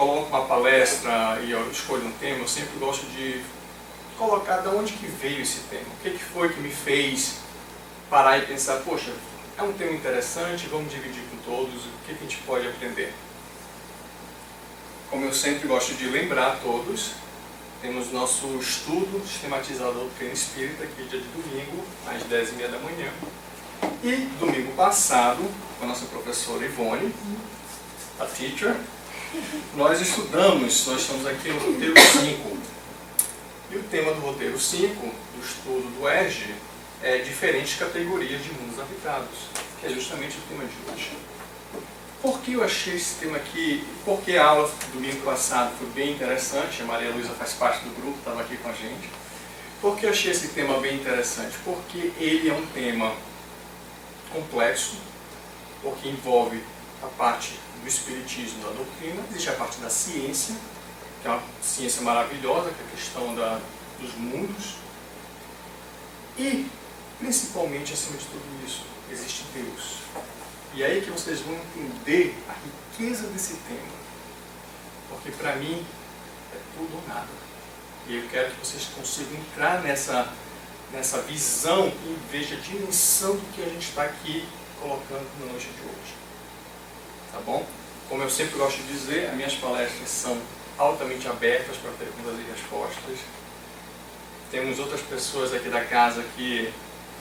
coloco uma palestra e eu escolho um tema, eu sempre gosto de colocar de onde que veio esse tema. O que foi que me fez parar e pensar, poxa, é um tema interessante, vamos dividir com todos, o que a gente pode aprender? Como eu sempre gosto de lembrar a todos, temos nosso estudo sistematizado da doutrina espírita, que é dia de domingo, às 10h30 da manhã. E domingo passado, com a nossa professora Ivone, a teacher, nós estamos aqui no roteiro 5. E o tema do roteiro 5, do estudo do ERG, é diferentes categorias de mundos habitados, que é justamente o tema de hoje. Por que eu achei esse tema aqui? Porque a aula do domingo passado foi bem interessante, a Maria Luísa faz parte do grupo, estava aqui com a gente. Por que eu achei esse tema bem interessante? Porque ele é um tema complexo, porque envolve a parte do espiritismo, da doutrina, existe a parte da ciência, que é uma ciência maravilhosa, que é a questão dos mundos, e, principalmente, acima de tudo isso, existe Deus. E aí que vocês vão entender a riqueza desse tema, porque para mim é tudo ou nada. E eu quero que vocês consigam entrar nessa visão e veja a dimensão do que a gente está aqui colocando na noite de hoje. Tá bom? Como eu sempre gosto de dizer, as minhas palestras são altamente abertas para perguntas e respostas. Temos outras pessoas aqui da casa que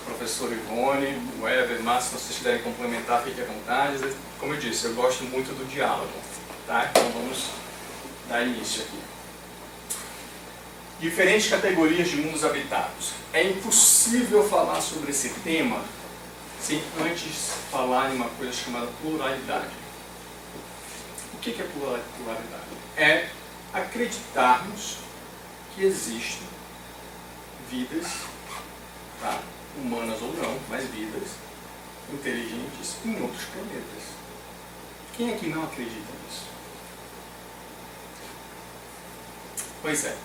o professor Ivone, o Weber, Márcio, se vocês quiserem complementar, fiquem à vontade. Como eu disse, eu gosto muito do diálogo. Tá? Então vamos dar início aqui. Diferentes categorias de mundos habitados. É impossível falar sobre esse tema sem antes falar em uma coisa chamada pluralidade. O que é pluralidade? É acreditarmos que existem vidas, tá? Humanas ou não, mas vidas inteligentes em outros planetas. Quem é que não acredita nisso? Pois é.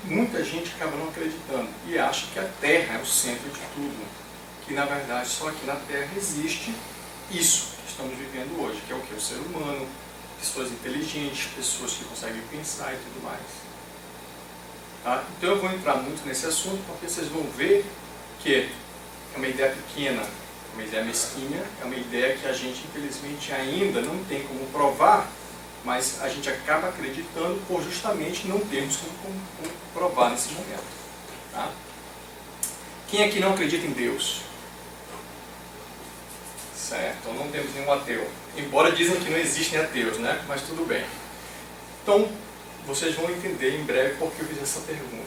Muita gente acaba não acreditando e acha que a Terra é o centro de tudo. Que na verdade só aqui na Terra existe isso que estamos vivendo hoje, que é o que? O ser humano, pessoas inteligentes, pessoas que conseguem pensar e tudo mais. Tá? Então eu vou entrar muito nesse assunto porque vocês vão ver que é uma ideia pequena, uma ideia mesquinha, é uma ideia que a gente infelizmente ainda não tem como provar, mas a gente acaba acreditando por justamente não termos como provar nesse momento. Tá? Quem aqui não acredita em Deus? Certo, então não temos nenhum ateu. Embora dizem que não existem ateus, né? Mas tudo bem. Então, vocês vão entender em breve por que eu fiz essa pergunta.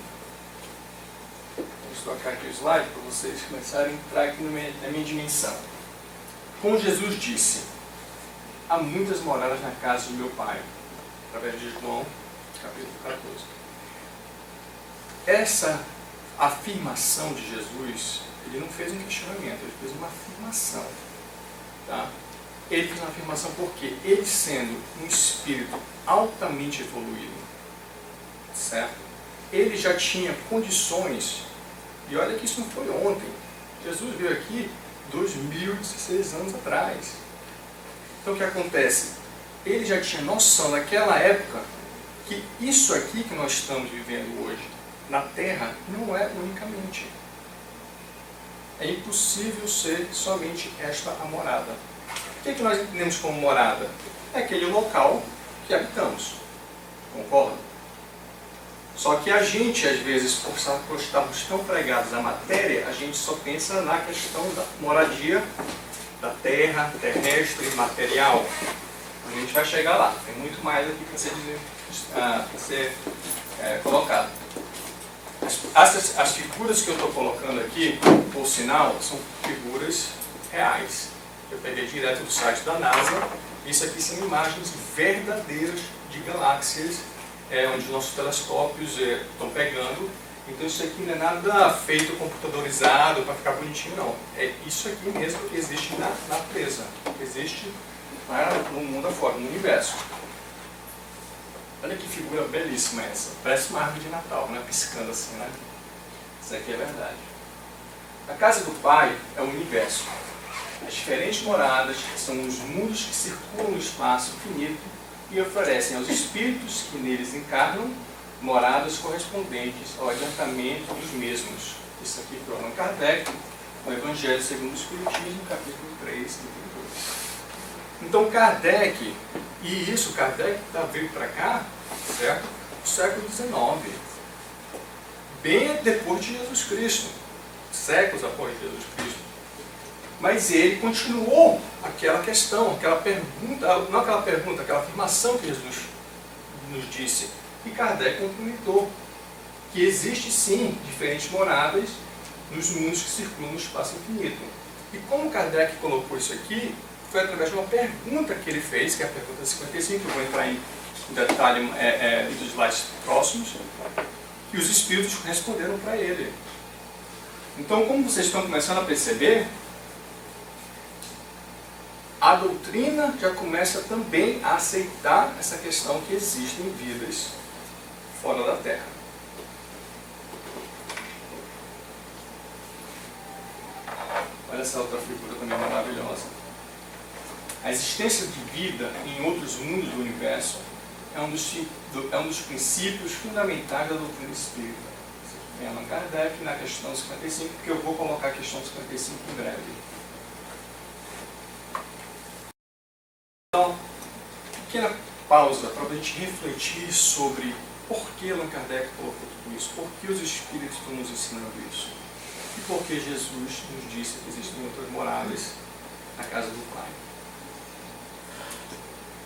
Vamos tocar aqui o slide para vocês começarem a entrar aqui na minha dimensão. Como Jesus disse, há muitas moradas na casa de meu Pai, através de João, capítulo 14. Essa afirmação de Jesus, ele não fez um questionamento, ele fez uma afirmação. Tá? Ele fez uma afirmação porque ele, sendo um espírito altamente evoluído, certo? Ele já tinha condições, e olha que isso não foi ontem. Jesus veio aqui 2016 anos atrás. Então o que acontece? Ele já tinha noção naquela época que isso aqui que nós estamos vivendo hoje na Terra não é unicamente. É impossível ser somente esta a morada. O que nós entendemos como morada? É aquele local que habitamos. Concorda? Só que a gente, às vezes, por estarmos tão pregados à matéria, a gente só pensa na questão da moradia da terra, terrestre, material. A gente vai chegar lá. Tem muito mais aqui para ser colocado. As figuras que eu estou colocando aqui, por sinal, são figuras reais. Eu peguei direto do site da NASA. Isso aqui são imagens verdadeiras de galáxias, onde nossos telescópios estão pegando. Então isso aqui não é nada feito computadorizado para ficar bonitinho, não. É isso aqui mesmo que existe na natureza, que existe no mundo afora, no universo. Olha que figura belíssima essa. Parece uma árvore de Natal, né? Piscando assim, né? Isso aqui é verdade. A casa do Pai é o universo. As diferentes moradas são os mundos que circulam no espaço infinito e oferecem aos espíritos que neles encarnam moradas correspondentes ao adiantamento dos mesmos. Isso aqui foi Allan Kardec, no Evangelho segundo o Espiritismo, capítulo 3, item 2. Então Kardec, e isso Kardec veio para cá, certo? No século XIX, bem depois de Jesus Cristo, séculos após Jesus Cristo. Mas ele continuou aquela questão, aquela pergunta, não aquela pergunta, aquela afirmação que Jesus nos disse. E Kardec complementou que existe sim diferentes moradas nos mundos que circulam no espaço infinito. E como Kardec colocou isso aqui, foi através de uma pergunta que ele fez, que é a pergunta 55, eu vou entrar em detalhe dos slides próximos, e os espíritos responderam para ele. Então, como vocês estão começando a perceber, a doutrina já começa também a aceitar essa questão que existem vidas fora da Terra. Olha essa outra figura também maravilhosa. A existência de vida em outros mundos do universo é um dos princípios fundamentais da doutrina espírita. Isso tem Allan Kardec na questão 55, porque eu vou colocar a questão 55 em breve. Então, pequena pausa para a gente refletir sobre por que Allan Kardec colocou tudo isso, por que os Espíritos estão nos ensinando isso, e por que Jesus nos disse que existem outras moradas na casa do Pai.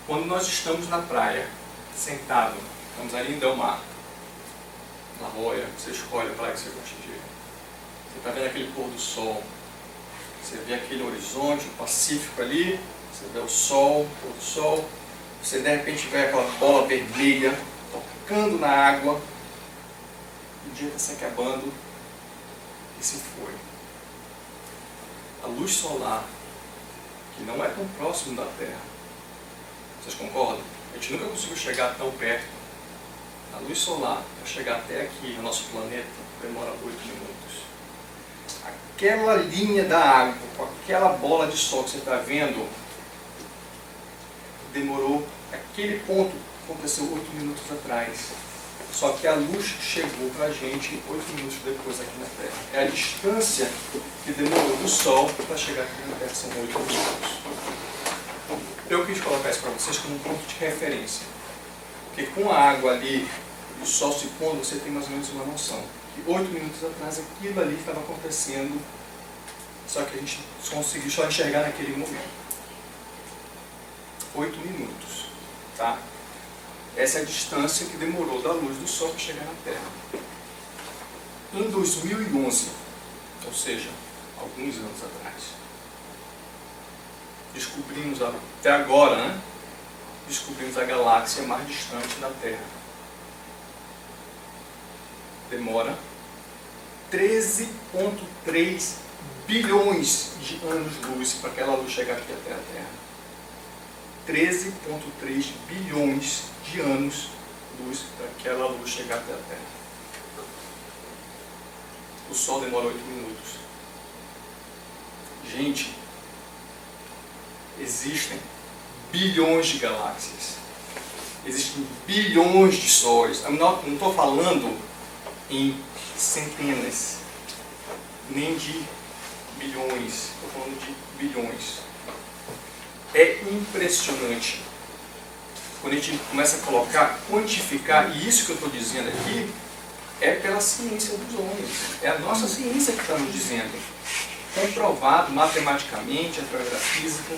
Quando nós estamos na praia, sentados, estamos ali em Delmar, na Roia, você escolhe a praia que você gosta de ir. Você está vendo aquele pôr do sol, você vê aquele horizonte, o Pacífico ali, você vê o sol, o pôr do sol, você de repente vê aquela bola vermelha tocando na água, o dia está se acabando e se foi. A luz solar, que não é tão próximo da Terra, vocês concordam? A gente nunca conseguiu chegar tão perto. A luz solar, para chegar até aqui, no nosso planeta, demora 8 minutos. Aquela linha da água, com aquela bola de sol que você está vendo, demorou, aquele ponto aconteceu 8 minutos atrás. Só que a luz chegou para a gente 8 minutos depois aqui na Terra. É a distância que demorou do Sol para chegar aqui na Terra, são 8 minutos. Eu quis colocar isso para vocês como um ponto de referência. Porque com a água ali, o Sol se pondo, você tem mais ou menos uma noção. Que 8 minutos atrás aquilo ali estava acontecendo, só que a gente conseguiu só enxergar naquele momento. 8 minutos, tá? Essa é a distância que demorou da luz do Sol para chegar na Terra. Em 2011, ou seja, alguns anos atrás, descobrimos, até agora, né? Descobrimos a galáxia mais distante da Terra. Demora 13,3 bilhões de anos-luz para aquela luz chegar aqui até a Terra. 13,3 bilhões de anos-luz para aquela luz chegar até a Terra. O Sol demora 8 minutos. Gente, existem bilhões de galáxias. Existem bilhões de sóis. Não estou falando em centenas, nem de bilhões. Estou falando de bilhões. É impressionante. Quando a gente começa a colocar, quantificar, e isso que eu estou dizendo aqui, é pela ciência dos homens. É a nossa ciência que está nos dizendo. Comprovado matematicamente, através da física.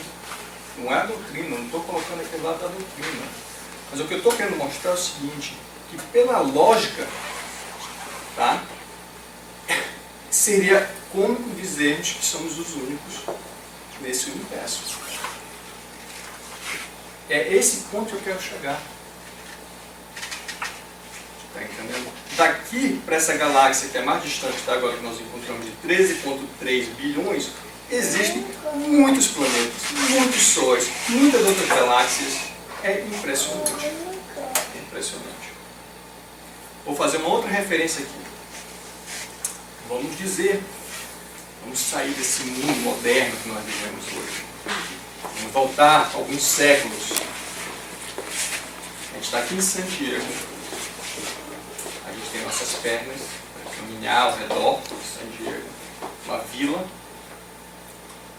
Não é a doutrina, não estou colocando aqui lado da doutrina. Mas o que eu estou querendo mostrar é o seguinte, que pela lógica, tá, seria cômico dizermos que somos os únicos nesse universo. É esse ponto que eu quero chegar. Está entendendo? Daqui para essa galáxia que é mais distante da agora, que nós encontramos de 13,3 bilhões, existem muitos planetas, muitos sóis, muitas outras galáxias. É impressionante. É impressionante. Vou fazer uma outra referência aqui. Vamos dizer, vamos sair desse mundo moderno que nós vivemos hoje. Vamos voltar alguns séculos. gente está aqui em San Diego, a gente tem nossas pernas para caminhar ao redor de San Diego, uma vila,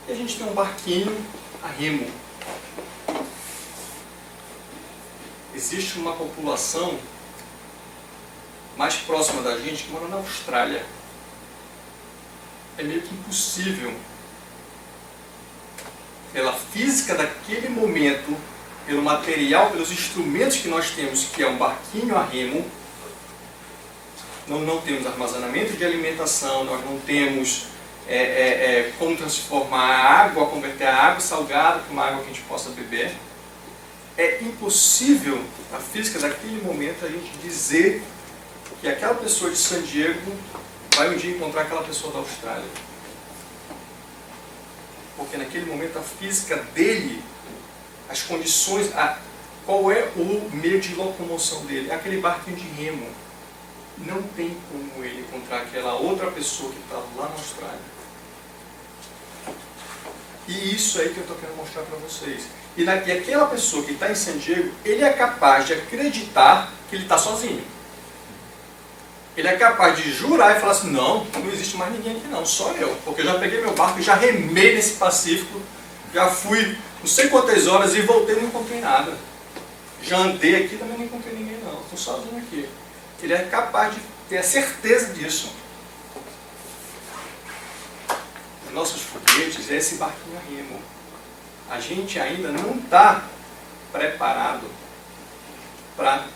e a gente tem um barquinho a remo. Existe uma população mais próxima da gente que mora na Austrália. É meio que impossível, pela física daquele momento, pelo material, pelos instrumentos que nós temos, que é um barquinho a remo, não temos armazenamento de alimentação, nós não temos como transformar a água, converter a água salgada para uma água que a gente possa beber. É impossível, a física daquele momento, a gente dizer que aquela pessoa de San Diego vai um dia encontrar aquela pessoa da Austrália. Porque naquele momento a física dele, as condições, qual é o meio de locomoção dele? É aquele barquinho de remo. Não tem como ele encontrar aquela outra pessoa que está lá na Austrália. E isso aí que eu estou querendo mostrar para vocês. E aquela pessoa que está em San Diego, ele é capaz de acreditar que ele está sozinho. Ele é capaz de jurar e falar assim, não existe mais ninguém aqui não, só eu. Porque eu já peguei meu barco, já remei nesse Pacífico, já fui não sei quantas horas e voltei e não encontrei nada. Já andei aqui e também não encontrei ninguém não, estou sozinho aqui. Ele é capaz de ter a certeza disso. Os nossos foguetes é esse barquinho a remo. A gente ainda não está preparado para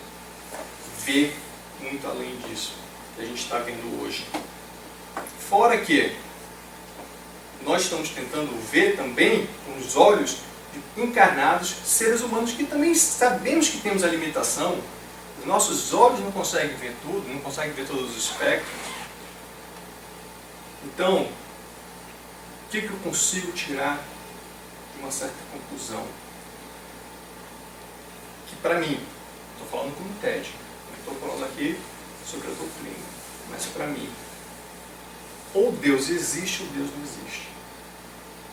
ver muito além disso que a gente está vendo hoje. Fora que nós estamos tentando ver também com os olhos de encarnados seres humanos que também sabemos que temos alimentação. Os nossos olhos não conseguem ver tudo, não conseguem ver todos os espectros. Então, o que eu consigo tirar de uma certa conclusão? Que para mim, estou falando como TED, não estou falando aqui sobre a doutrina, mas para mim, ou Deus existe ou Deus não existe.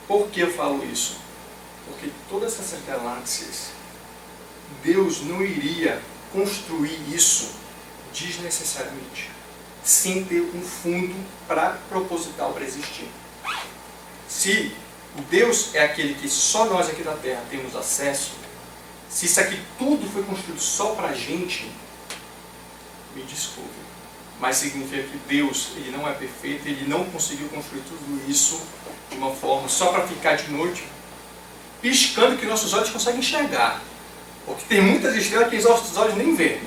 Por que eu falo isso? Porque todas essas galáxias, Deus não iria construir isso desnecessariamente, sem ter um fundo proposital para existir. Se o Deus é aquele que só nós aqui da Terra temos acesso, se isso aqui tudo foi construído só para a gente, me desculpe, mas significa que Deus, ele não é perfeito, ele não conseguiu construir tudo isso de uma forma só para ficar de noite, piscando que nossos olhos conseguem enxergar. Porque tem muitas estrelas que os nossos olhos nem vêem.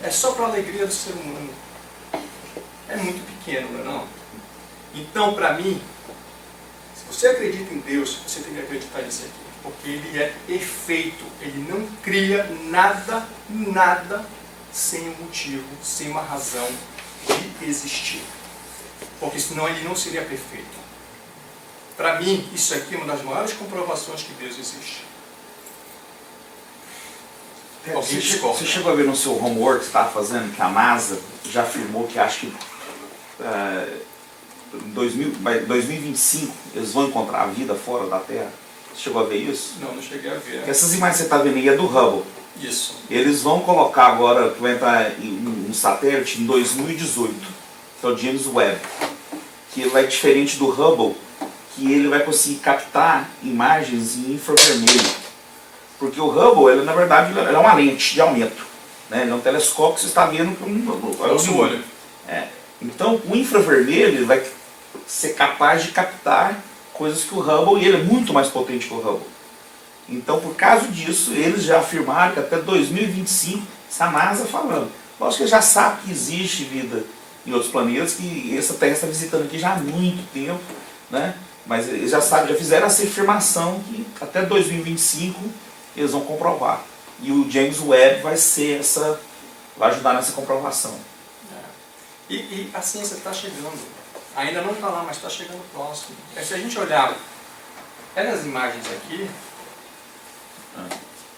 É só para a alegria do ser humano. É muito pequeno, não é não? Então, para mim, se você acredita em Deus, você tem que acreditar nisso aqui. Porque Ele é perfeito. Ele não cria nada sem um motivo, sem uma razão de existir. Porque senão Ele não seria perfeito. Para mim, isso aqui é uma das maiores comprovações que Deus existe. Você chegou a ver no seu homework que você estava fazendo que a NASA já afirmou que acho que em 2025 eles vão encontrar a vida fora da Terra? Você chegou a ver isso? Não cheguei a ver. Porque essas imagens que você está vendo aí é do Hubble. Isso. Eles vão colocar agora, que vai entrar um satélite em 2018, que é o James Webb, que ele é diferente do Hubble, que ele vai conseguir captar imagens em infravermelho. Porque o Hubble, ele, na verdade, ele é uma lente de aumento. Né? Ele é um telescópio que você está vendo com o seu olho. Então, o infravermelho ele vai ser capaz de captar coisas que o Hubble, e ele é muito mais potente que o Hubble. Então, por causa disso, eles já afirmaram que até 2025, essa a NASA falando. Lógico que ele já sabe que existe vida em outros planetas, que essa Terra está visitando aqui já há muito tempo, né? Mas eles já sabem, já fizeram essa afirmação que até 2025 eles vão comprovar. E o James Webb vai ajudar nessa comprovação. E a ciência está chegando. Ainda não está lá, mas está chegando próximo. Se a gente olhar as imagens aqui,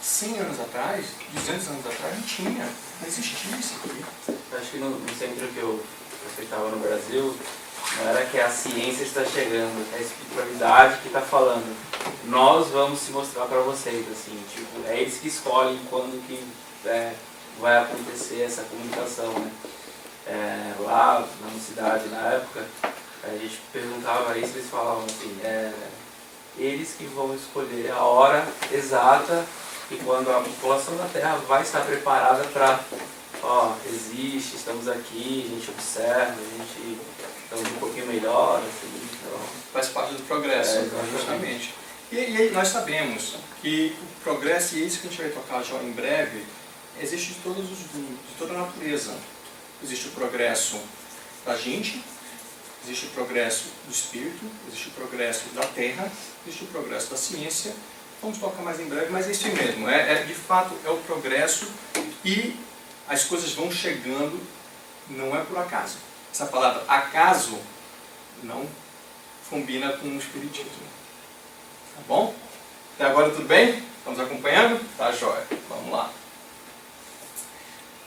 100 anos atrás, 200 anos atrás, não tinha. Não existia isso aqui. Acho que no centro que eu estava no Brasil, não era que a ciência está chegando, é a espiritualidade que está falando. Nós vamos se mostrar para vocês, assim, tipo, é eles que escolhem quando que vai acontecer essa comunicação, né? Lá na nossa cidade, na época, a gente perguntava isso, eles falavam assim, eles que vão escolher a hora exata e quando a população da Terra vai estar preparada para, existe, estamos aqui, a gente observa, a gente estamos um pouquinho melhor, assim, então... Faz parte do progresso, justamente. E nós sabemos que o progresso, e é isso que a gente vai tocar já em breve, existe de todos os mundos, de toda a natureza. Existe o progresso da gente, existe o progresso do espírito, existe o progresso da terra, existe o progresso da ciência. Vamos tocar mais em breve, mas é isso mesmo. De fato, é o progresso e as coisas vão chegando, não é por acaso. Essa palavra acaso não combina com o espiritismo. Tá bom? Até agora tudo bem? Estamos acompanhando? Tá jóia. Vamos lá.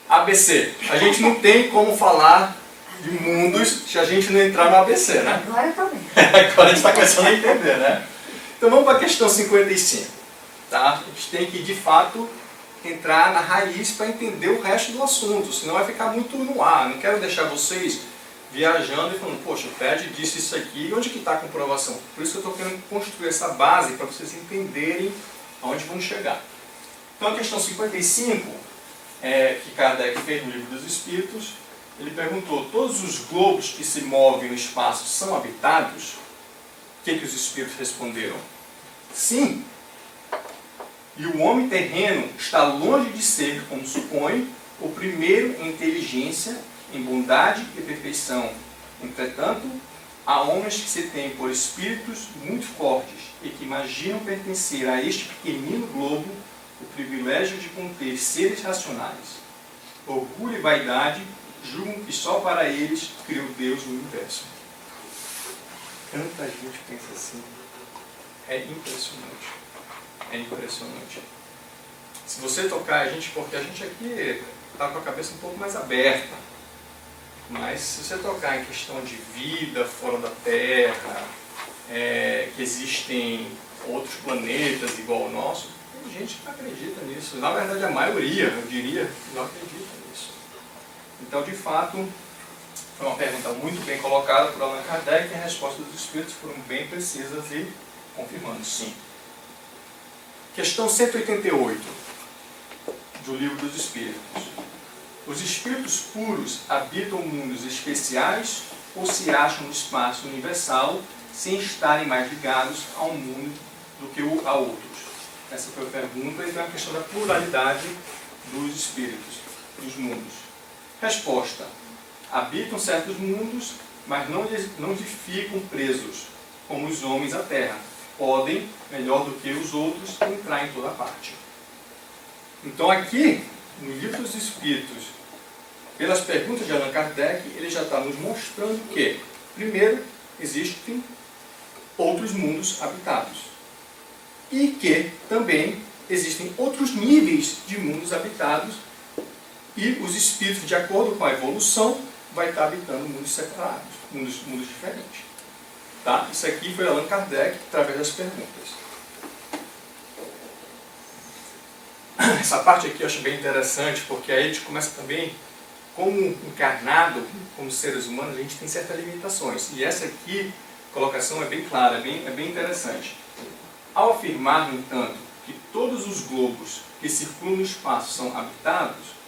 ABC. A gente não tem como falar de mundos se a gente não entrar no ABC, né? Agora eu tô bem. Agora a gente está começando a entender, né? Então vamos para a questão 55. Tá? A gente tem que, de fato, entrar na raiz para entender o resto do assunto, senão vai ficar muito no ar. Não quero deixar vocês viajando e falando, poxa, o Ted disse isso aqui, onde que está a comprovação? Por isso que eu estou querendo construir essa base para vocês entenderem aonde vamos chegar. Então a questão 55, que Kardec fez no Livro dos Espíritos, ele perguntou, todos os globos que se movem no espaço são habitados? O que os Espíritos responderam? Sim. E o homem terreno está longe de ser, como supõe, o primeiro em inteligência, em bondade e perfeição. Entretanto, há homens que se têm por espíritos muito fortes e que imaginam pertencer a este pequenino globo o privilégio de conter seres racionais. Orgulho e vaidade julgam que só para eles criou Deus no universo. Tanta gente pensa assim. É impressionante. É impressionante. Se você tocar a gente, porque a gente aqui está com a cabeça um pouco mais aberta, mas se você tocar em questão de vida fora da Terra, que existem outros planetas igual ao nosso, tem gente que não acredita nisso. Na verdade, a maioria, eu diria, não acredita nisso. Então, de fato, foi uma pergunta muito bem colocada por Allan Kardec e as respostas dos Espíritos foram bem precisas e confirmando, sim. Questão 188 do Livro dos Espíritos. Os espíritos puros habitam mundos especiais ou se acham no espaço universal sem estarem mais ligados a um mundo do que a outros? Essa foi a pergunta, então é a questão da pluralidade dos espíritos, dos mundos. Resposta. Habitam certos mundos, mas não lhes ficam presos, como os homens à terra. Podem, melhor do que os outros, entrar em toda parte. Então aqui, no Livro dos Espíritos, pelas perguntas de Allan Kardec, ele já está nos mostrando que, primeiro, existem outros mundos habitados. E que também existem outros níveis de mundos habitados e os espíritos, de acordo com a evolução, vai estar habitando mundos separados, mundos diferentes. Tá? Isso aqui foi Allan Kardec através das perguntas. Essa parte aqui eu acho bem interessante, porque aí a gente começa também, como encarnado, como seres humanos, a gente tem certas limitações. E essa aqui, a colocação é bem clara, é bem interessante. Ao afirmar, no entanto, que todos os globos que circulam no espaço são habitados,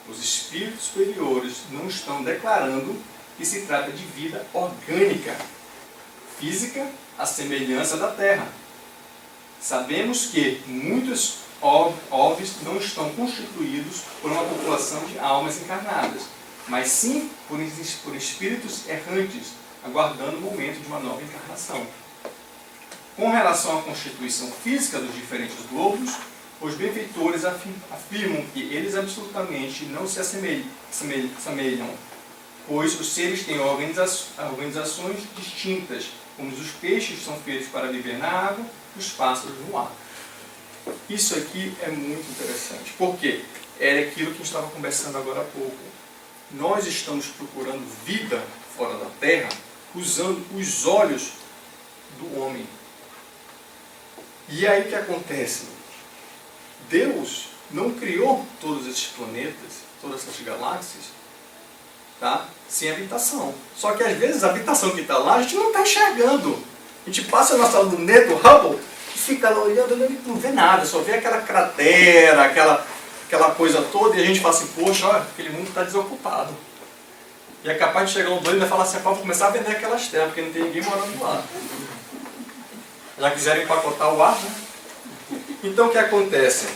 os espíritos superiores não estão declarando que se trata de vida orgânica, física, à semelhança da Terra. Sabemos que muitos orbes não estão constituídos por uma população de almas encarnadas, mas sim por espíritos errantes, aguardando o momento de uma nova encarnação. Com relação à constituição física dos diferentes globos, os benfeitores afirmam que eles absolutamente não se assemelham, pois os seres têm organizações distintas, como os peixes são feitos para viver na água e os pássaros no ar. Isso aqui é muito interessante, porque é aquilo que a gente estava conversando agora há pouco. Nós estamos procurando vida fora da Terra usando os olhos do homem. E aí o que acontece? Deus não criou todos esses planetas, todas essas galáxias, tá? Sem habitação. Só que às vezes a habitação que está lá a gente não está enxergando. A gente passa na sala do Neto Hubble e fica lá olhando e não vê nada, só vê aquela cratera, aquela coisa toda, e a gente fala assim, poxa, olha, aquele mundo está desocupado. E é capaz de chegar um doido e falar assim, vou começar a vender aquelas terras, porque não tem ninguém morando lá. Já quiseram empacotar o ar, né? Então o que acontece?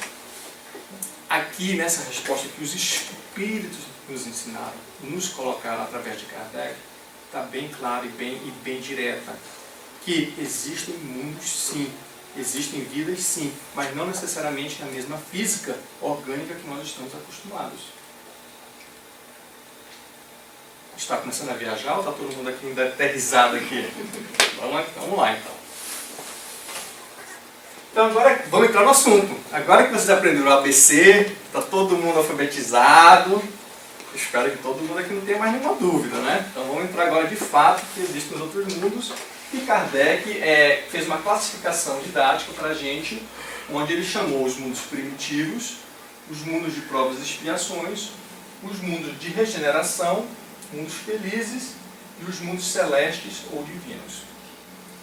Aqui nessa resposta que os espíritos nos ensinaram, nos colocaram através de Kardec, está bem claro e bem direta, que existem mundos sim, existem vidas sim, mas não necessariamente na mesma física orgânica que nós estamos acostumados. Está começando a viajar ou está todo mundo aqui ainda aterrissado aqui? Vamos lá então. Então agora vamos entrar no assunto. Agora que vocês aprenderam o ABC, está todo mundo alfabetizado, espero que todo mundo aqui não tenha mais nenhuma dúvida, né? Então vamos entrar agora de fato que existem os outros mundos. E Kardec fez uma classificação didática para a gente, onde ele chamou os mundos primitivos, os mundos de provas e expiações, os mundos de regeneração, mundos felizes e os mundos celestes ou divinos.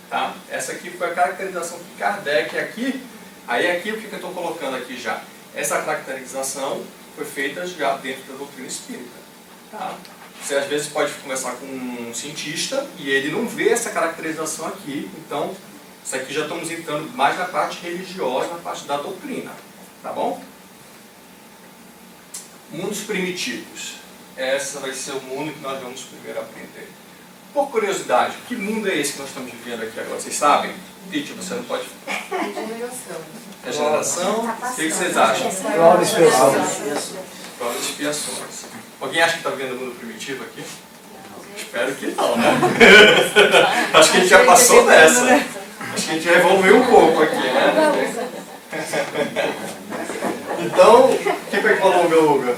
Tá? Essa aqui foi a caracterização que Kardec aqui, aí aqui o que eu estou colocando aqui já, essa caracterização foi feita já dentro da doutrina espírita. Tá? Você às vezes pode conversar com um cientista e ele não vê essa caracterização aqui, então isso aqui já estamos entrando mais na parte religiosa, na parte da doutrina. Tá bom? Mundos primitivos. Esse vai ser o mundo que nós vamos primeiro aprender. Por curiosidade, que mundo é esse que nós estamos vivendo aqui agora? Vocês sabem? Tite, você não pode... Regeneração. Regeneração? O que vocês acham? Provas e Provas e expiações. Alguém acha que está vivendo o mundo primitivo aqui? Espero que não, né? Acho que a gente já passou dessa. Acho que a gente já evoluiu um pouco aqui, né? Então, quem foi que falou Uga?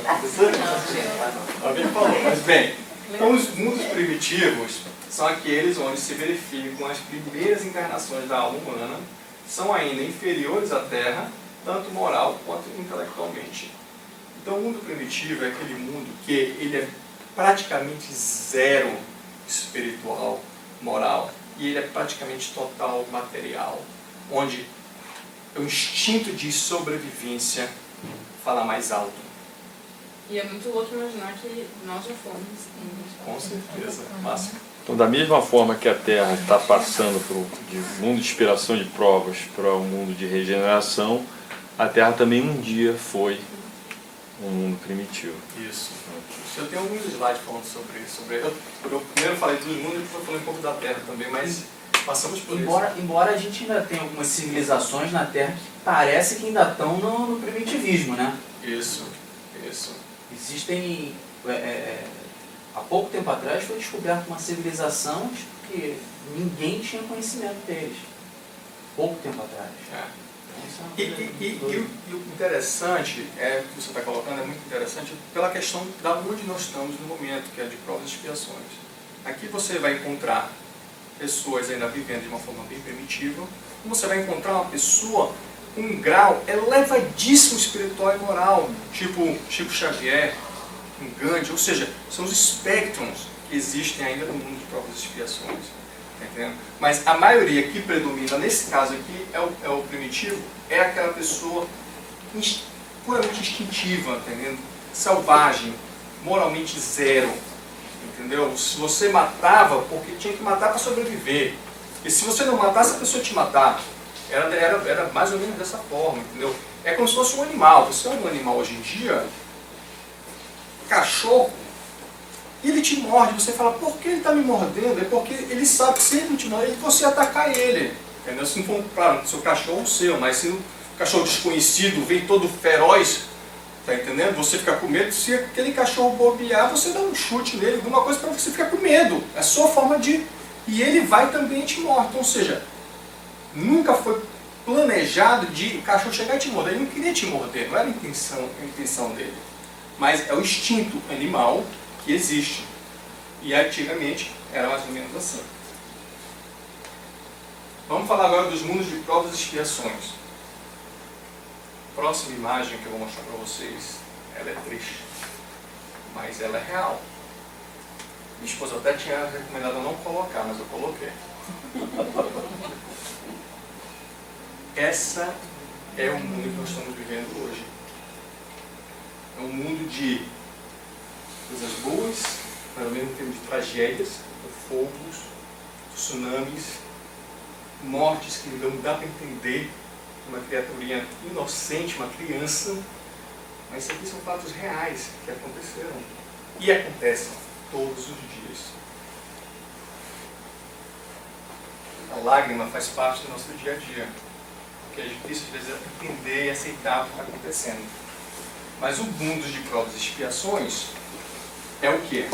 Alguém falou, mas bem. Então, os mundos primitivos são aqueles onde se verificam as primeiras encarnações da alma humana, são ainda inferiores à Terra, tanto moral quanto intelectualmente. Então, o mundo primitivo é aquele mundo que ele é praticamente zero espiritual, moral, e ele é praticamente total material, onde o instinto de sobrevivência fala mais alto. E é muito louco imaginar que nós já fomos. Com certeza, Márcio. Então, da mesma forma que a Terra está passando de mundo de inspiração de provas para um mundo de regeneração, a Terra também um dia foi um mundo primitivo. Isso. Eu tenho alguns slides falando sobre isso. Eu primeiro falei dos mundos e depois falei um pouco da Terra também, mas passamos por Embora a gente ainda tenha algumas civilizações na Terra que parece que ainda estão no primitivismo, né? isso. Existem... há pouco tempo atrás foi descoberta uma civilização que ninguém tinha conhecimento deles. Pouco tempo atrás. E o interessante, que você está colocando, é muito interessante pela questão da onde nós estamos no momento, que é de provas e expiações. Aqui você vai encontrar pessoas ainda vivendo de uma forma bem primitiva, e você vai encontrar uma pessoa com um grau elevadíssimo espiritual e moral, tipo Chico Xavier, um Gandhi, ou seja, são os espectros que existem ainda no mundo de provas e expiações. Tá entendendo? Mas a maioria que predomina nesse caso aqui é o primitivo, é aquela pessoa puramente instintiva, entendendo? Selvagem, moralmente zero, entendeu? Se você matava, porque tinha que matar para sobreviver. E se você não matasse, a pessoa te matava. Era mais ou menos dessa forma, entendeu? É como se fosse um animal. Você é um animal hoje em dia, cachorro, e ele te morde, você fala, por que ele está me mordendo? É porque ele sabe que se ele não te morde, você atacar ele. Entendeu? Se não for, claro, seu cachorro, o seu, mas se um cachorro desconhecido vem todo feroz, tá entendendo? Você fica com medo, se aquele cachorro bobear, você dá um chute nele, alguma coisa para você ficar com medo. É a sua forma de... E ele vai também te morde. Ou seja, nunca foi planejado de o cachorro chegar e te morder. Ele não queria te morder, não era a intenção dele. Mas é o instinto animal que existe. E antigamente era mais ou menos assim. Vamos falar agora dos mundos de provas e expiações. próxima imagem que eu vou mostrar para vocês, ela é triste, mas ela é real. Minha esposa até tinha recomendado eu não colocar, mas eu coloquei. Essa é o mundo que nós estamos vivendo hoje. É um mundo de coisas boas, mas ao mesmo tempo de tragédias, fogos, tsunamis, mortes que não dá para entender. Uma criaturinha inocente, uma criança, mas isso aqui são fatos reais que aconteceram e acontecem todos os dias. A lágrima faz parte do nosso dia a dia, porque é difícil às vezes entender e aceitar o que está acontecendo. Mas o mundo de provas e expiações é o que?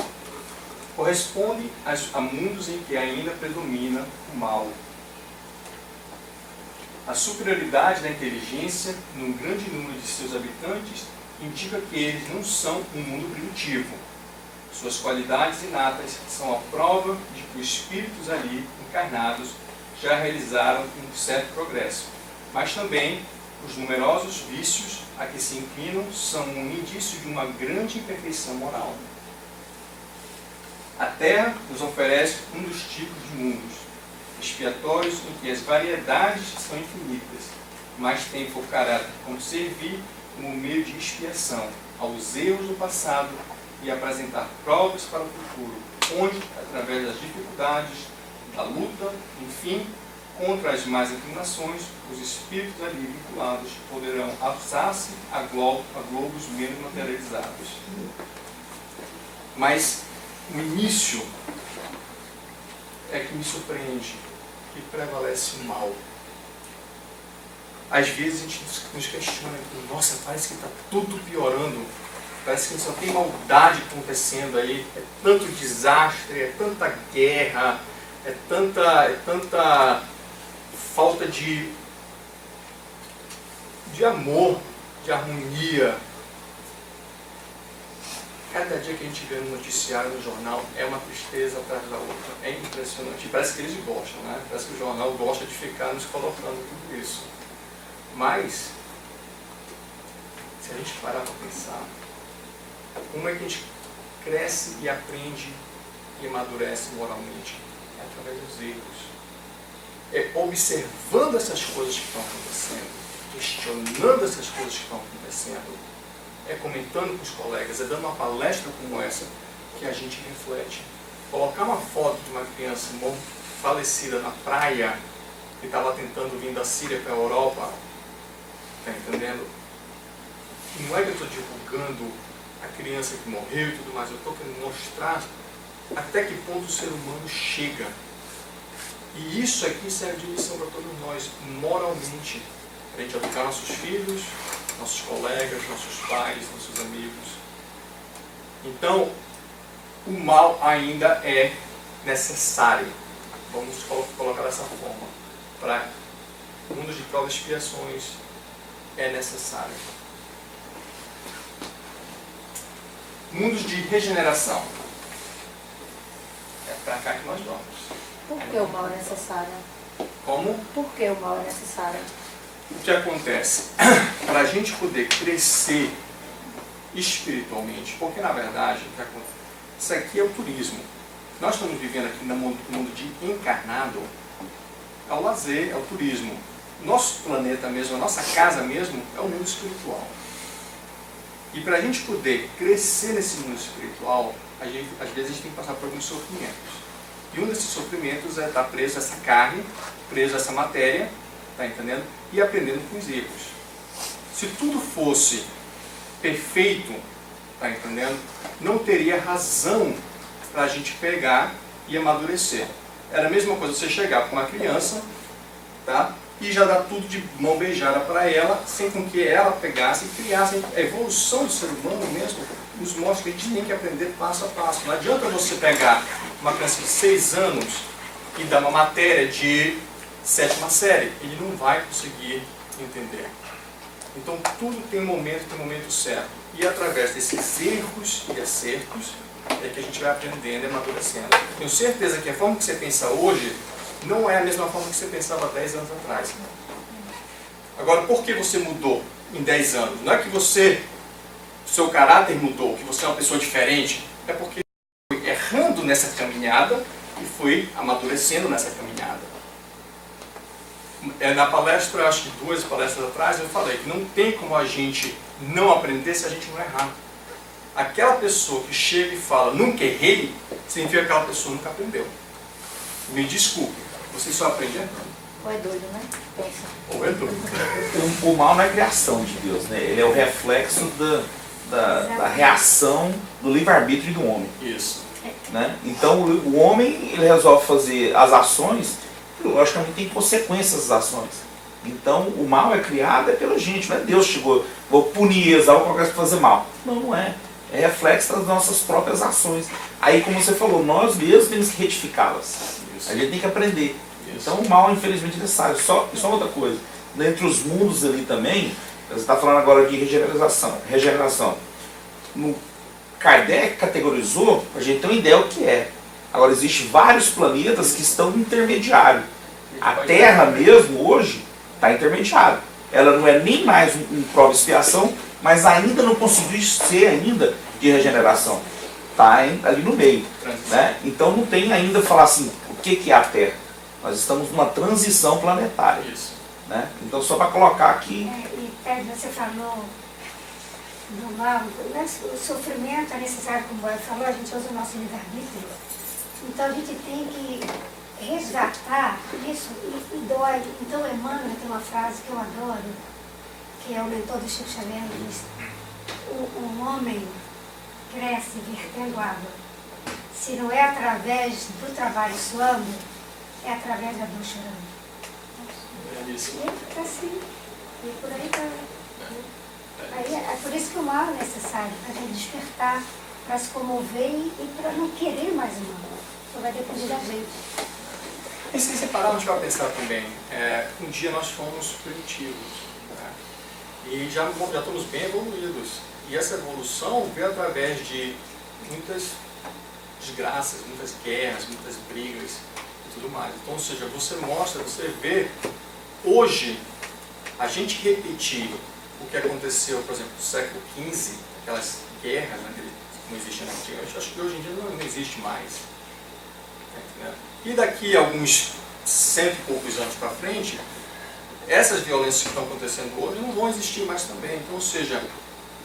Corresponde a mundos em que ainda predomina o mal. A superioridade da inteligência num grande número de seus habitantes indica que eles não são um mundo primitivo. Suas qualidades inatas são a prova de que os espíritos ali encarnados já realizaram um certo progresso. Mas também os numerosos vícios a que se inclinam são um indício de uma grande imperfeição moral. A Terra nos oferece um dos tipos de mundos expiatórios em que as variedades são infinitas, mas tem por caráter como servir como meio de expiação aos erros do passado e apresentar provas para o futuro, onde, através das dificuldades, da luta, enfim, contra as más inclinações, os espíritos ali vinculados poderão alçar-se a globos menos materializados. Mas o início é que me surpreende, que prevalece o mal. Às vezes a gente nos questiona, nossa, parece que está tudo piorando, parece que só tem maldade acontecendo aí, é tanto desastre, é tanta guerra, é tanta falta de amor, de harmonia. Cada dia que a gente vê no noticiário, no jornal, é uma tristeza atrás da outra. É impressionante. E parece que eles gostam, né? Parece que o jornal gosta de ficar nos colocando tudo isso. Mas, se a gente parar para pensar, como é que a gente cresce e aprende e amadurece moralmente? É através dos erros. É observando essas coisas que estão acontecendo, questionando essas coisas que estão acontecendo, é comentando com os colegas, é dando uma palestra como essa que a gente reflete. Colocar uma foto de uma criança falecida na praia, que estava tentando vir da Síria para a Europa, está entendendo? Não é que eu estou divulgando a criança que morreu e tudo mais, eu estou querendo mostrar até que ponto o ser humano chega. E isso aqui serve de lição para todos nós, moralmente, para a gente educar nossos filhos, nossos colegas, nossos pais, nossos amigos. Então, o mal ainda é necessário. Vamos colocar dessa forma. Para o mundo de provas e expiações é necessário. Mundos de regeneração. É para cá que nós vamos. Por que o mal é necessário? Como? Por que o mal é necessário? O que acontece? Para a gente poder crescer espiritualmente, porque na verdade, isso aqui é o turismo. Nós estamos vivendo aqui no mundo de encarnado, é o lazer, é o turismo. Nosso planeta mesmo, a nossa casa mesmo, é o mundo espiritual. E para a gente poder crescer nesse mundo espiritual, às vezes a gente tem que passar por alguns sofrimentos. E um desses sofrimentos é estar preso a essa carne, preso a essa matéria, tá entendendo? E aprendendo com os erros. Se tudo fosse perfeito, tá entendendo? Não teria razão para a gente pegar e amadurecer. Era a mesma coisa você chegar com uma criança, tá? E já dar tudo de mão beijada para ela, sem com que ela pegasse e criasse. A evolução do ser humano mesmo nos mostra que a gente tem que aprender passo a passo. Não adianta você pegar uma criança de 6 anos e dar uma matéria de 7ª série. Ele não vai conseguir entender. Então tudo tem um momento certo. E através desses erros e acertos é que a gente vai aprendendo e amadurecendo. Tenho certeza que a forma que você pensa hoje não é a mesma forma que você pensava 10 anos atrás. Agora, por que você mudou em 10 anos? Não é que seu caráter mudou, que você é uma pessoa diferente. É porque você foi errando nessa caminhada e foi amadurecendo nessa caminhada. Na palestra, acho que 2 palestras atrás, eu falei que não tem como a gente não aprender se a gente não errar. Aquela pessoa que chega e fala, nunca errei, significa que aquela pessoa nunca aprendeu. Me desculpe, você só aprende errando. Ou é doido, né? Pensa. Ou é doido. O mal não é criação de Deus, né? Ele é o reflexo da reação do livre-arbítrio do homem. Isso. Né? Então o homem ele resolve fazer as ações, que logicamente tem consequências das ações. Então o mal é criado pela gente, não é Deus chegou, vou punir, exaltar qualquer coisa para fazer mal. Não, não é. É reflexo das nossas próprias ações. Aí, como você falou, nós mesmos temos que retificá-las. Isso. A gente tem que aprender. Isso. Então o mal, infelizmente, é necessário. Só outra coisa. Entre os mundos ali também, você está falando agora de regeneração. No Kardec categorizou, a gente tem uma ideia do que é. Agora, existem vários planetas que estão intermediários. A Terra mesmo, hoje, está intermediária. Ela não é nem mais um prova de expiação, mas ainda não conseguiu ser ainda de regeneração. Está ali no meio. Né? Então não tem ainda falar assim, o que é a Terra? Nós estamos numa transição planetária. Isso. Né? Então só para colocar aqui... E Pedro, você falou do mal, o sofrimento é necessário, como o Boy falou, a gente usa o nosso livre-arbítrio. Então a gente tem que resgatar isso e dói. Então Emmanuel tem uma frase que eu adoro, que é o mentor do Chico Xavier, diz: um homem cresce vertendo água. Se não é através do trabalho suando, é através da dor chorando. É isso. E assim, e por aí vai. Aí é por isso que o mal é necessário, para a gente despertar, para se comover e para não querer mais o mal. Só vai depender da gente. E se separarmos para pensar também, um dia nós fomos primitivos, né? E já estamos bem evoluídos. E essa evolução veio através de muitas desgraças, muitas guerras, muitas brigas e tudo mais. Então, ou seja, você vê, hoje, a gente repetir o que aconteceu, por exemplo, no século XV, aquelas guerras, né, que não existiam antigamente, acho que hoje em dia não existe mais. Né? E daqui a alguns 100 e poucos anos para frente, essas violências que estão acontecendo hoje não vão existir mais também. Então, ou seja,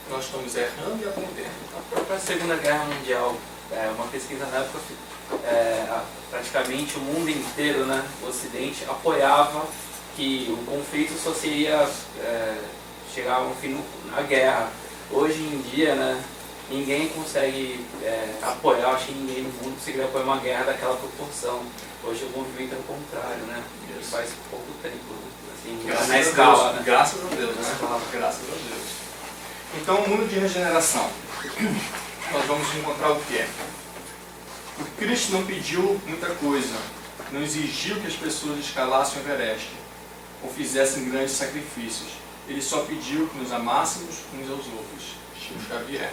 nós estamos errando e aprendendo. A própria Segunda Guerra Mundial, uma pesquisa na época, praticamente o mundo inteiro, né, o Ocidente, apoiava que o conflito só seria chegar a um fim na guerra. Hoje em dia, né, ninguém consegue apoiar, acho que ninguém no mundo conseguiria apoiar uma guerra daquela proporção. Hoje o movimento é o contrário, né? Isso faz pouco tempo, assim, na escala, né? Graças a Deus, né? Graças a Deus. Então, o mundo de regeneração. Nós vamos encontrar o quê? O Cristo não pediu muita coisa. Não exigiu que as pessoas escalassem o Everest ou fizessem grandes sacrifícios. Ele só pediu que nos amássemos uns aos outros. Chico Xavier.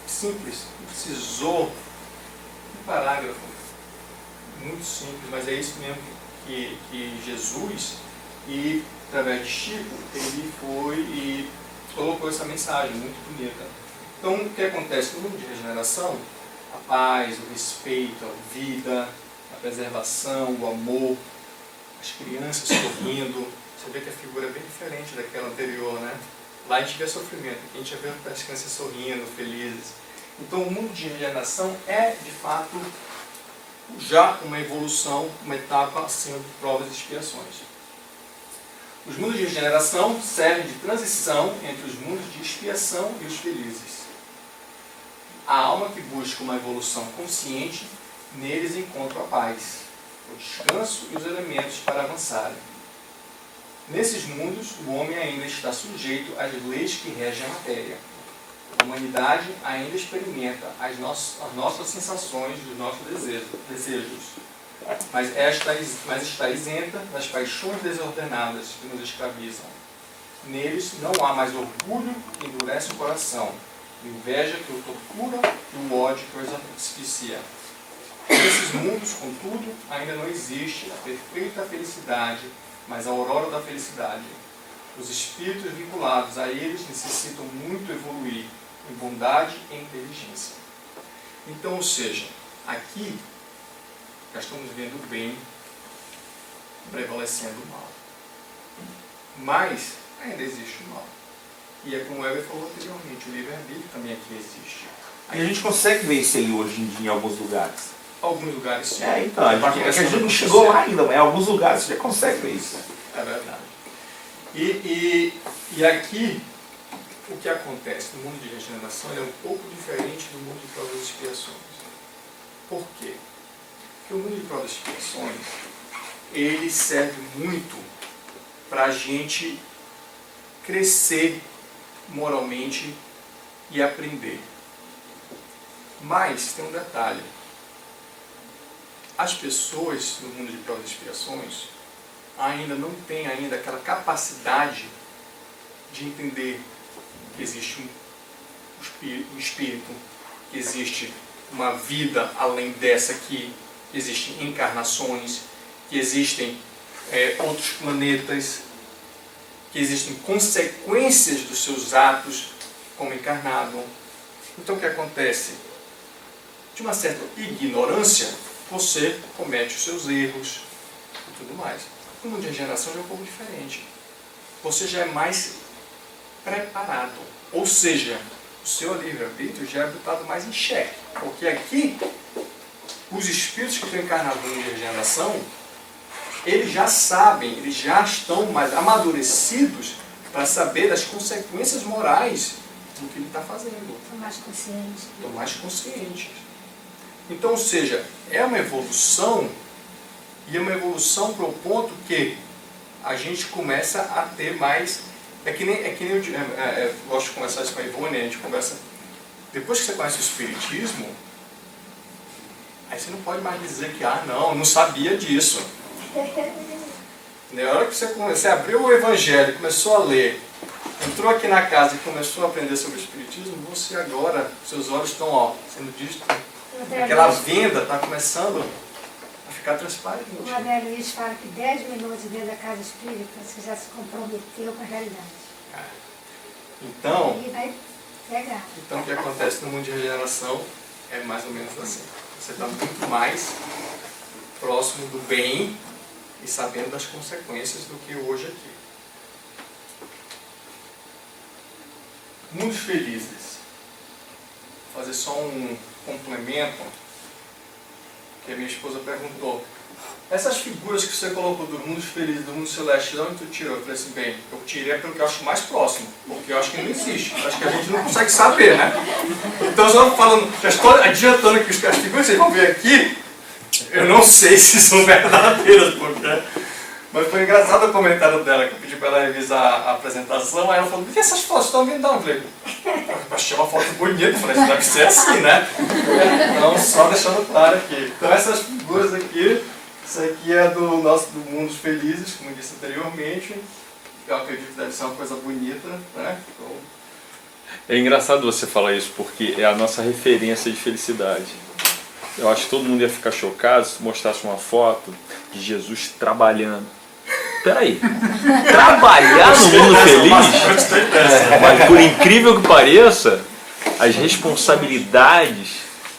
Simples. Não precisou um parágrafo. Muito simples, mas é isso mesmo que Jesus, e através de Chico, ele foi e colocou essa mensagem muito bonita. Então, o que acontece no mundo de regeneração? A paz, o respeito, a vida, a preservação, o amor, as crianças sorrindo. Você vê que a figura é bem diferente daquela anterior, né? Lá a gente vê sofrimento, aqui a gente vê as crianças sorrindo, felizes. Então, o mundo de regeneração é, de fato, já uma evolução, uma etapa acima de provas e expiações. Os mundos de regeneração servem de transição entre os mundos de expiação e os felizes. A alma que busca uma evolução consciente, neles encontra a paz, o descanso e os elementos para avançarem. Nesses mundos, o homem ainda está sujeito às leis que regem a matéria. A humanidade ainda experimenta as nossas sensações, os nossos desejos, mas está isenta das paixões desordenadas que nos escravizam. Neles não há mais orgulho que endurece o coração, inveja que o tortura e o ódio que os asfixia. Nesses mundos, contudo, ainda não existe a perfeita felicidade mas a aurora da felicidade. Os espíritos vinculados a eles necessitam muito evoluir em bondade e inteligência. Então, ou seja, aqui já estamos vendo o bem prevalecendo o mal. Mas ainda existe o mal. E é como o Heber falou anteriormente, o livre-arbítrio também aqui existe. E a gente consegue ver isso aí hoje em dia em alguns lugares. Alguns lugares sim. Então, a gente não chegou lá ainda, mas em alguns lugares você já consegue ver isso. É verdade. E aqui, o que acontece no mundo de regeneração é um pouco diferente do mundo de provas e expiações. Por quê? Porque o mundo de provas e expiações, ele serve muito para a gente crescer moralmente e aprender. Mas tem um detalhe. As pessoas no mundo de provas e expiações ainda não têm aquela capacidade de entender que existe um espírito, que existe uma vida além dessa aqui, que existem encarnações, que existem outros planetas, que existem consequências dos seus atos como encarnado. Então o que acontece? De uma certa ignorância, você comete os seus erros e tudo mais. No mundo de regeneração já é um pouco diferente. Você já é mais preparado. Ou seja, o seu livre-arbítrio já é botado mais em xeque. Porque aqui, os espíritos que estão encarnados no mundo de regeneração, eles já sabem, eles já estão mais amadurecidos para saber das consequências morais do que ele está fazendo. São mais conscientes. Estão mais conscientes. Então, ou seja, é uma evolução, e é uma evolução para o ponto que a gente começa a ter mais... É que nem eu gosto de conversar isso com a Ivone, a gente conversa... Depois que você conhece o Espiritismo, aí você não pode mais dizer que, não sabia disso. Na hora que você abriu o Evangelho, começou a ler, entrou aqui na casa e começou a aprender sobre o Espiritismo, você agora, seus olhos estão sendo distos, aquela venda está começando a ficar transparente. O André Luiz fala que 10 minutos dentro da casa espírita você já se comprometeu com a realidade. Então, Aí vai pegar. então o que acontece no mundo de regeneração é mais ou menos assim. Você está muito mais próximo do bem e sabendo das consequências do que hoje aqui. Mundos felizes. Vou fazer só um complemento que a minha esposa perguntou. Essas figuras que você colocou do mundo feliz, do mundo celeste, de onde tu tirou? Eu falei assim, bem, eu tirei pelo que eu acho mais próximo, porque eu acho que não existe. Acho que a gente não consegue saber, né? Então, só falando, já estou adiantando que as figuras que vocês vão ver aqui, eu não sei se são verdadeiras, porque... Mas foi engraçado o comentário dela, que eu pedi para ela revisar a apresentação, aí ela falou, por que essas fotos estão vindo? Eu falei, achei uma foto bonita, eu falei, deve ser assim, né? Então, só deixando claro aqui. Então, essas figuras aqui, isso aqui é do Mundo dos Felizes, como eu disse anteriormente, eu acredito que deve ser uma coisa bonita, né? Então... É engraçado você falar isso, porque é a nossa referência de felicidade. Eu acho que todo mundo ia ficar chocado se mostrasse uma foto de Jesus trabalhando. Peraí, trabalhar no mundo feliz? Mas por incrível que pareça, as responsabilidades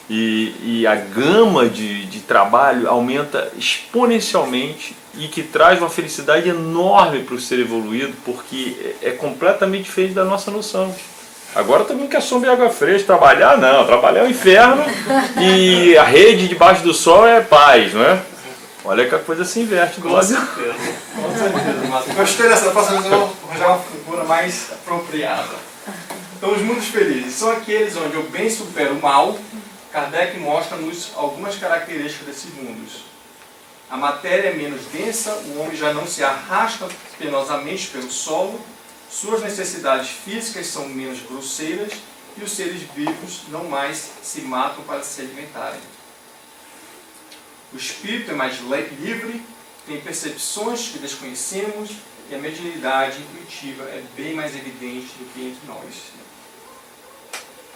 e a gama de trabalho aumenta exponencialmente e que traz uma felicidade enorme para o ser evoluído, porque é completamente diferente da nossa noção. Agora também quer sombra e água fresca, trabalhar não, trabalhar é o inferno e a rede debaixo do sol é paz, não é? Olha que a coisa se inverte do lado. Com certeza, Márcio. Gostei dessa, próxima vez eu vou arranjar uma figura mais apropriada. Então, os mundos felizes são aqueles onde o bem supera o mal. Kardec mostra-nos algumas características desses mundos. A matéria é menos densa, o homem já não se arrasta penosamente pelo solo, suas necessidades físicas são menos grosseiras e os seres vivos não mais se matam para se alimentarem. O espírito é mais livre, tem percepções que desconhecemos e a mediunidade intuitiva é bem mais evidente do que entre nós.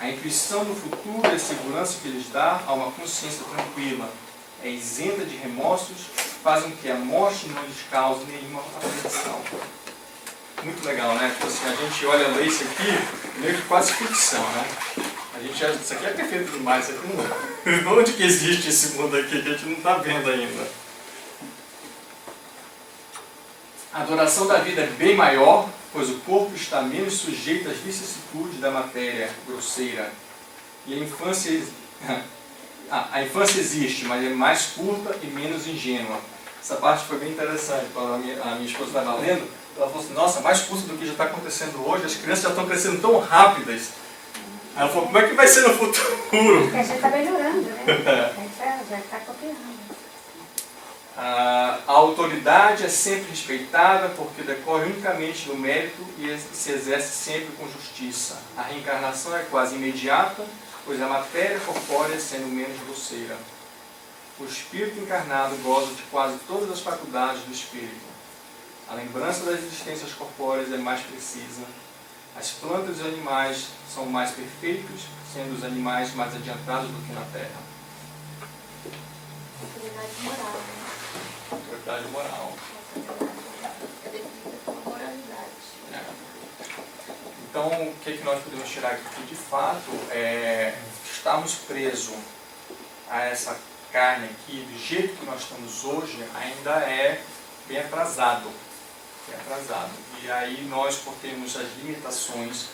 A intuição do futuro e a segurança que lhes dá a uma consciência tranquila. é isenta de remorsos, fazem que a morte não lhes cause nenhuma aflição. Muito legal, né? Tipo assim, a gente olha ler isso aqui, meio que quase ficção, né? A gente acha, isso aqui é perfeito demais, isso aqui não... Onde que existe esse mundo aqui que a gente não está vendo ainda? A duração da vida é bem maior, pois o corpo está menos sujeito às vicissitudes da matéria grosseira. E a infância existe, mas é mais curta e menos ingênua. Essa parte foi bem interessante. Quando a minha esposa estava lendo, ela falou assim, nossa, mais curta do que já está acontecendo hoje, as crianças já estão crescendo tão rápidas. Aí ela falou, como é que vai ser no futuro? Porque a gente está melhorando, né? A gente já está copiando. A autoridade é sempre respeitada porque decorre unicamente do mérito e se exerce sempre com justiça. A reencarnação é quase imediata, pois a matéria corpórea sendo menos grosseira. O espírito encarnado goza de quase todas as faculdades do espírito. A lembrança das existências corpóreas é mais precisa. As plantas e os animais são mais perfeitos, sendo os animais mais adiantados do que na Terra. Autoridade moral, né? Autoridade moral. É definida como moralidade. Então, o que nós podemos tirar aqui? De fato, estarmos presos a essa carne aqui, do jeito que nós estamos hoje, ainda é bem atrasado. E aí nós, por termos as limitações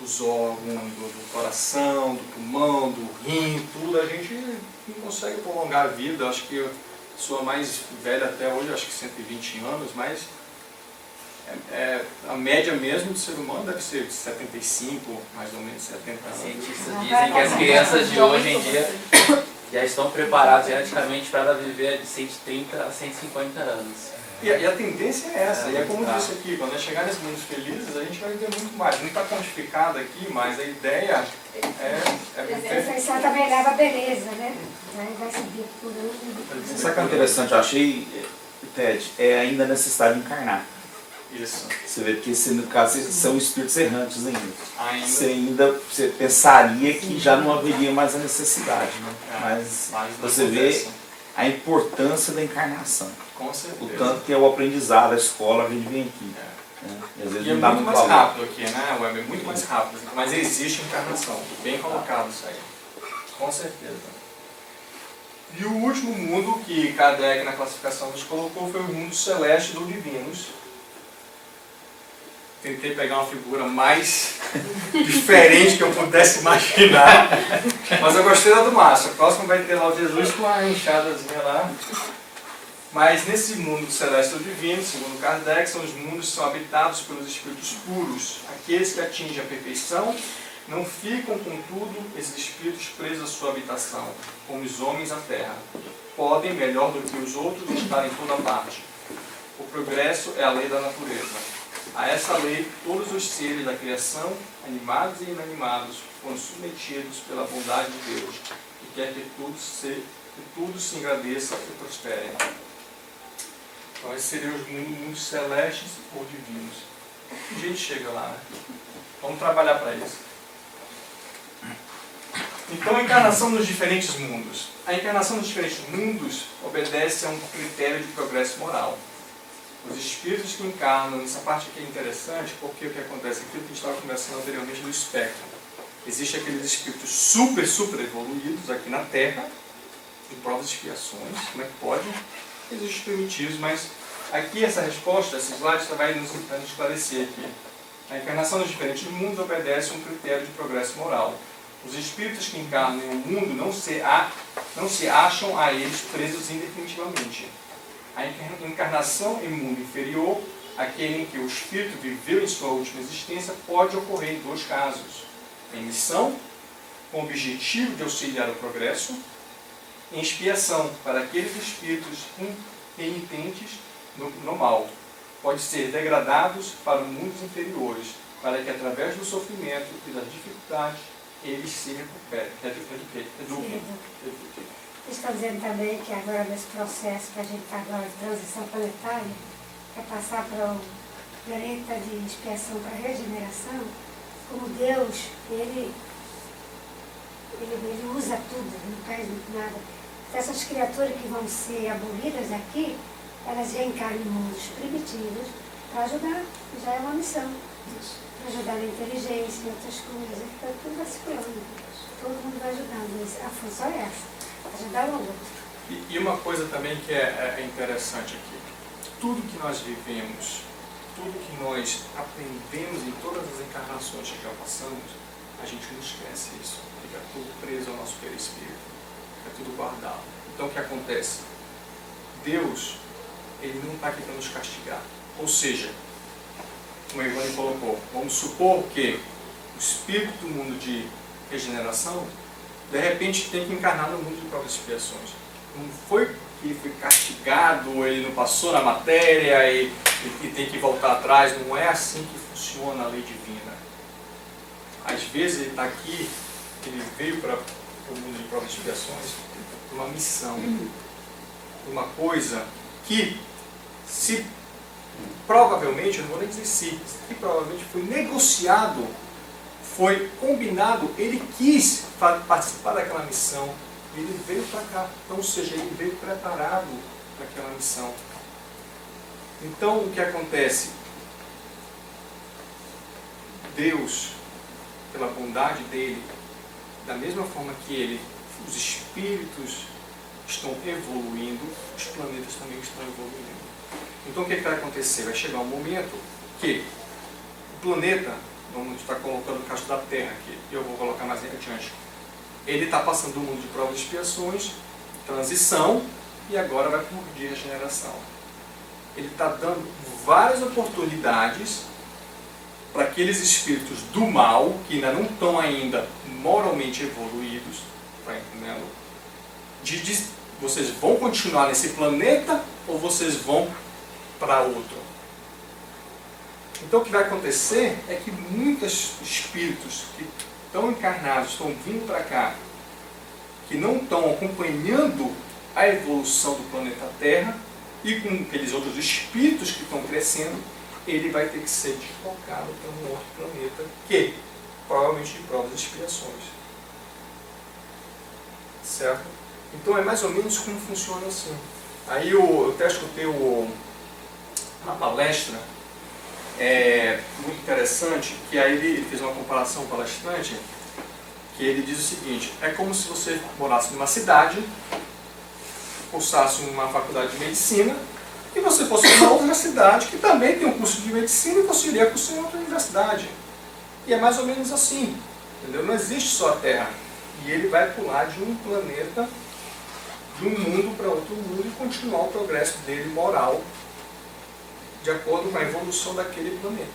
dos órgãos, do coração, do pulmão, do rim, tudo, a gente não consegue prolongar a vida. Acho que a pessoa mais velha até hoje, acho que 120 anos, mas a média mesmo do ser humano deve ser de 75, mais ou menos 70 anos. Cientistas dizem que as crianças de hoje em dia já estão preparadas geneticamente para viver de 130 a 150 anos. E a tendência é essa, e é como eu disse aqui, quando chegar nesses mundos felizes, a gente vai viver muito mais. Não está quantificado aqui, mas a ideia A perfeição também leva a beleza, né? Vai seguir por aí. Sabe o que é interessante? Eu achei, Ted, é ainda a necessidade de encarnar. Isso. Você vê que, no caso, são espíritos errantes Ainda. Você pensaria que já não haveria mais a necessidade, né? Mas você vê a importância da encarnação. Com certeza. O tanto que é o aprendizado, a escola, a gente vem aqui. Né? E às vezes E é não dá muito mais valor. rápido aqui, né, Web? É muito mais rápido. Mas existe encarnação. Bem colocado isso aí. Com certeza. E o último mundo que Kardec na classificação nos colocou foi o mundo celeste dos divinos. Tentei pegar uma figura mais diferente que eu pudesse imaginar. Mas eu gostei da do Márcio. A próxima vai ter lá o Jesus com a enxadazinha lá. Mas nesse mundo celeste ou divino, segundo Kardec, são os mundos que são habitados pelos espíritos puros. Aqueles que atingem a perfeição não ficam, contudo, esses espíritos presos à sua habitação, como os homens à terra. Podem, melhor do que os outros, estar em toda parte. O progresso é a lei da natureza. A essa lei, todos os seres da criação, animados e inanimados, foram submetidos pela bondade de Deus, que quer que tudo se engrandeça e prospere. Então, esses seriam os mundos celestes ou divinos. A gente chega lá, né? Vamos trabalhar para isso. Então, a encarnação nos diferentes mundos. A encarnação nos diferentes mundos obedece a um critério de progresso moral. Os espíritos que encarnam, essa parte aqui é interessante, porque o que acontece aqui, o que a gente estava conversando anteriormente do espectro. Existem aqueles espíritos super evoluídos aqui na Terra, em provas de expiações, como é que pode? Existem os primitivos, mas aqui essa resposta, esse slide vai nos esclarecer aqui. A encarnação nos diferentes mundos obedece a um critério de progresso moral. Os espíritos que encarnam em um mundo não se acham a eles presos indefinitivamente. A encarnação em mundo inferior, aquele em que o espírito viveu em sua última existência, pode ocorrer em dois casos. Em missão, com o objetivo de auxiliar o progresso, em expiação, para aqueles espíritos impenitentes no mal. Pode ser degradados para mundos inferiores, para que através do sofrimento e das dificuldades, eles se eduquem. Estou dizendo também que agora nesse processo que a gente está agora de transição planetária, é passar para o planeta de expiação para regeneração, como Deus, ele usa tudo, não perde nada. Essas criaturas que vão ser abolidas aqui, elas reencarnam em mundos primitivos para ajudar, já é uma missão. Para ajudar na inteligência e outras coisas. Então tudo vai se plano. Todo mundo vai ajudando. A função é essa, ajudar o outro. E uma coisa também que é interessante aqui. Tudo que nós vivemos, tudo que nós aprendemos em todas as encarnações que já passamos, a gente não esquece isso. Fica tudo preso ao nosso perispírito. Fica tudo guardado. Então o que acontece? Deus, Ele não está aqui para nos castigar. Ou seja, como a Ivone colocou, vamos supor que o espírito do mundo de regeneração, de repente tem que encarnar no mundo de provas e expiações. Não foi que ele foi castigado, ele não passou na matéria e tem que voltar atrás. Não é assim que funciona a lei divina. Às vezes ele está aqui, ele veio para o mundo de provas e expiações por uma missão, uma coisa que se provavelmente, eu não vou nem dizer se provavelmente foi negociado, foi combinado, ele quis participar daquela missão, ele veio para cá. Então, ou seja, ele veio preparado para aquela missão. Então, o que acontece? Deus, pela bondade dele, da mesma forma que os espíritos estão evoluindo, os planetas também estão evoluindo. Então o que vai acontecer? Vai chegar um momento que o planeta, vamos estar colocando o caso da Terra aqui, e eu vou colocar mais adiante, ele está passando do mundo de provas e expiações, transição, e agora vai por de regeneração. Ele está dando várias oportunidades para aqueles espíritos do mal, que ainda não estão ainda moralmente evoluídos, está entendendo? Vocês vão continuar nesse planeta ou vocês vão para outro? Então o que vai acontecer é que muitos espíritos que estão encarnados, estão vindo para cá, que não estão acompanhando a evolução do planeta Terra, e com aqueles outros espíritos que estão crescendo, ele vai ter que ser deslocado para um outro planeta, que provavelmente de provas e expiações. Certo? Então é mais ou menos como funciona assim. Aí eu até escutei uma palestra muito interessante, que aí ele fez uma comparação palestrante, que ele diz o seguinte: é como se você morasse numa cidade, cursasse uma faculdade de medicina, e você fosse numa outra cidade que também tem um curso de medicina e você iria cursar em outra universidade. E é mais ou menos assim, entendeu? Não existe só a Terra. E ele vai pular de um planeta, de um mundo para outro mundo, e continuar o progresso dele moral de acordo com a evolução daquele planeta.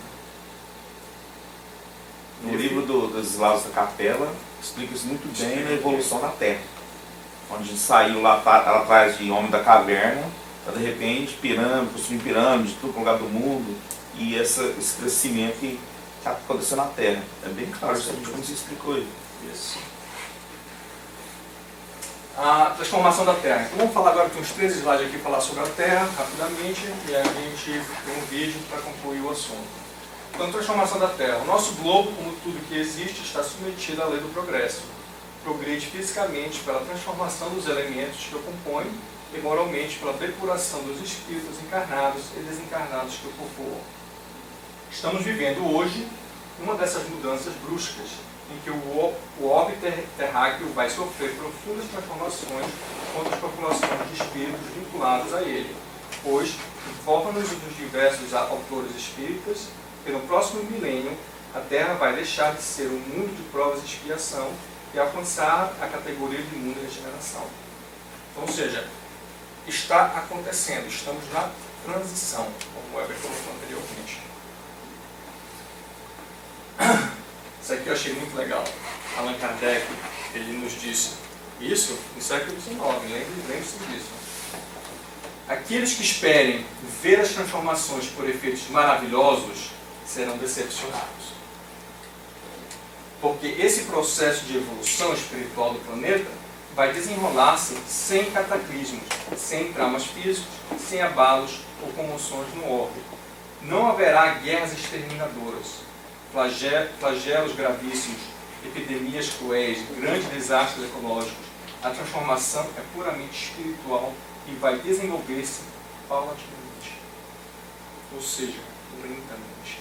No livro dos Eslavos da Capela, explica isso muito bem na evolução da Terra. Onde saiu lá atrás de Homem da Caverna, de repente, pirâmide, construindo pirâmide, tudo no lugar do mundo, e esse crescimento que aconteceu na Terra. É bem claro isso, como você explicou isso. A transformação da Terra. Então vamos falar agora, tem uns 13 slides aqui, falar sobre a Terra, rapidamente, e aí a gente tem um vídeo para concluir o assunto. Então, transformação da Terra. O nosso globo, como tudo que existe, está submetido à lei do progresso. Progride fisicamente pela transformação dos elementos que o compõem e moralmente pela depuração dos espíritos encarnados e desencarnados que o povoam. Estamos vivendo hoje uma dessas mudanças bruscas, em que o orbe terráqueo vai sofrer profundas transformações contra as populações de espíritos vinculados a ele, pois, informa-nos dos diversos autores espíritas, que no próximo milênio a Terra vai deixar de ser um mundo de provas e expiação e alcançar a categoria de mundo de regeneração. Então, ou seja, está acontecendo, estamos na transição, como o Weber colocou anteriormente. Isso aqui eu achei muito legal. Allan Kardec, ele nos disse isso no século XIX, lembre-se disso. Aqueles que esperem ver as transformações por efeitos maravilhosos serão decepcionados. Porque esse processo de evolução espiritual do planeta vai desenrolar-se sem cataclismos, sem traumas físicos, sem abalos ou comoções no orbe. Não haverá guerras exterminadoras, flagelos gravíssimos, epidemias cruéis, grandes desastres ecológicos, A transformação é puramente espiritual e vai desenvolver-se paulatinamente. Ou seja, lentamente,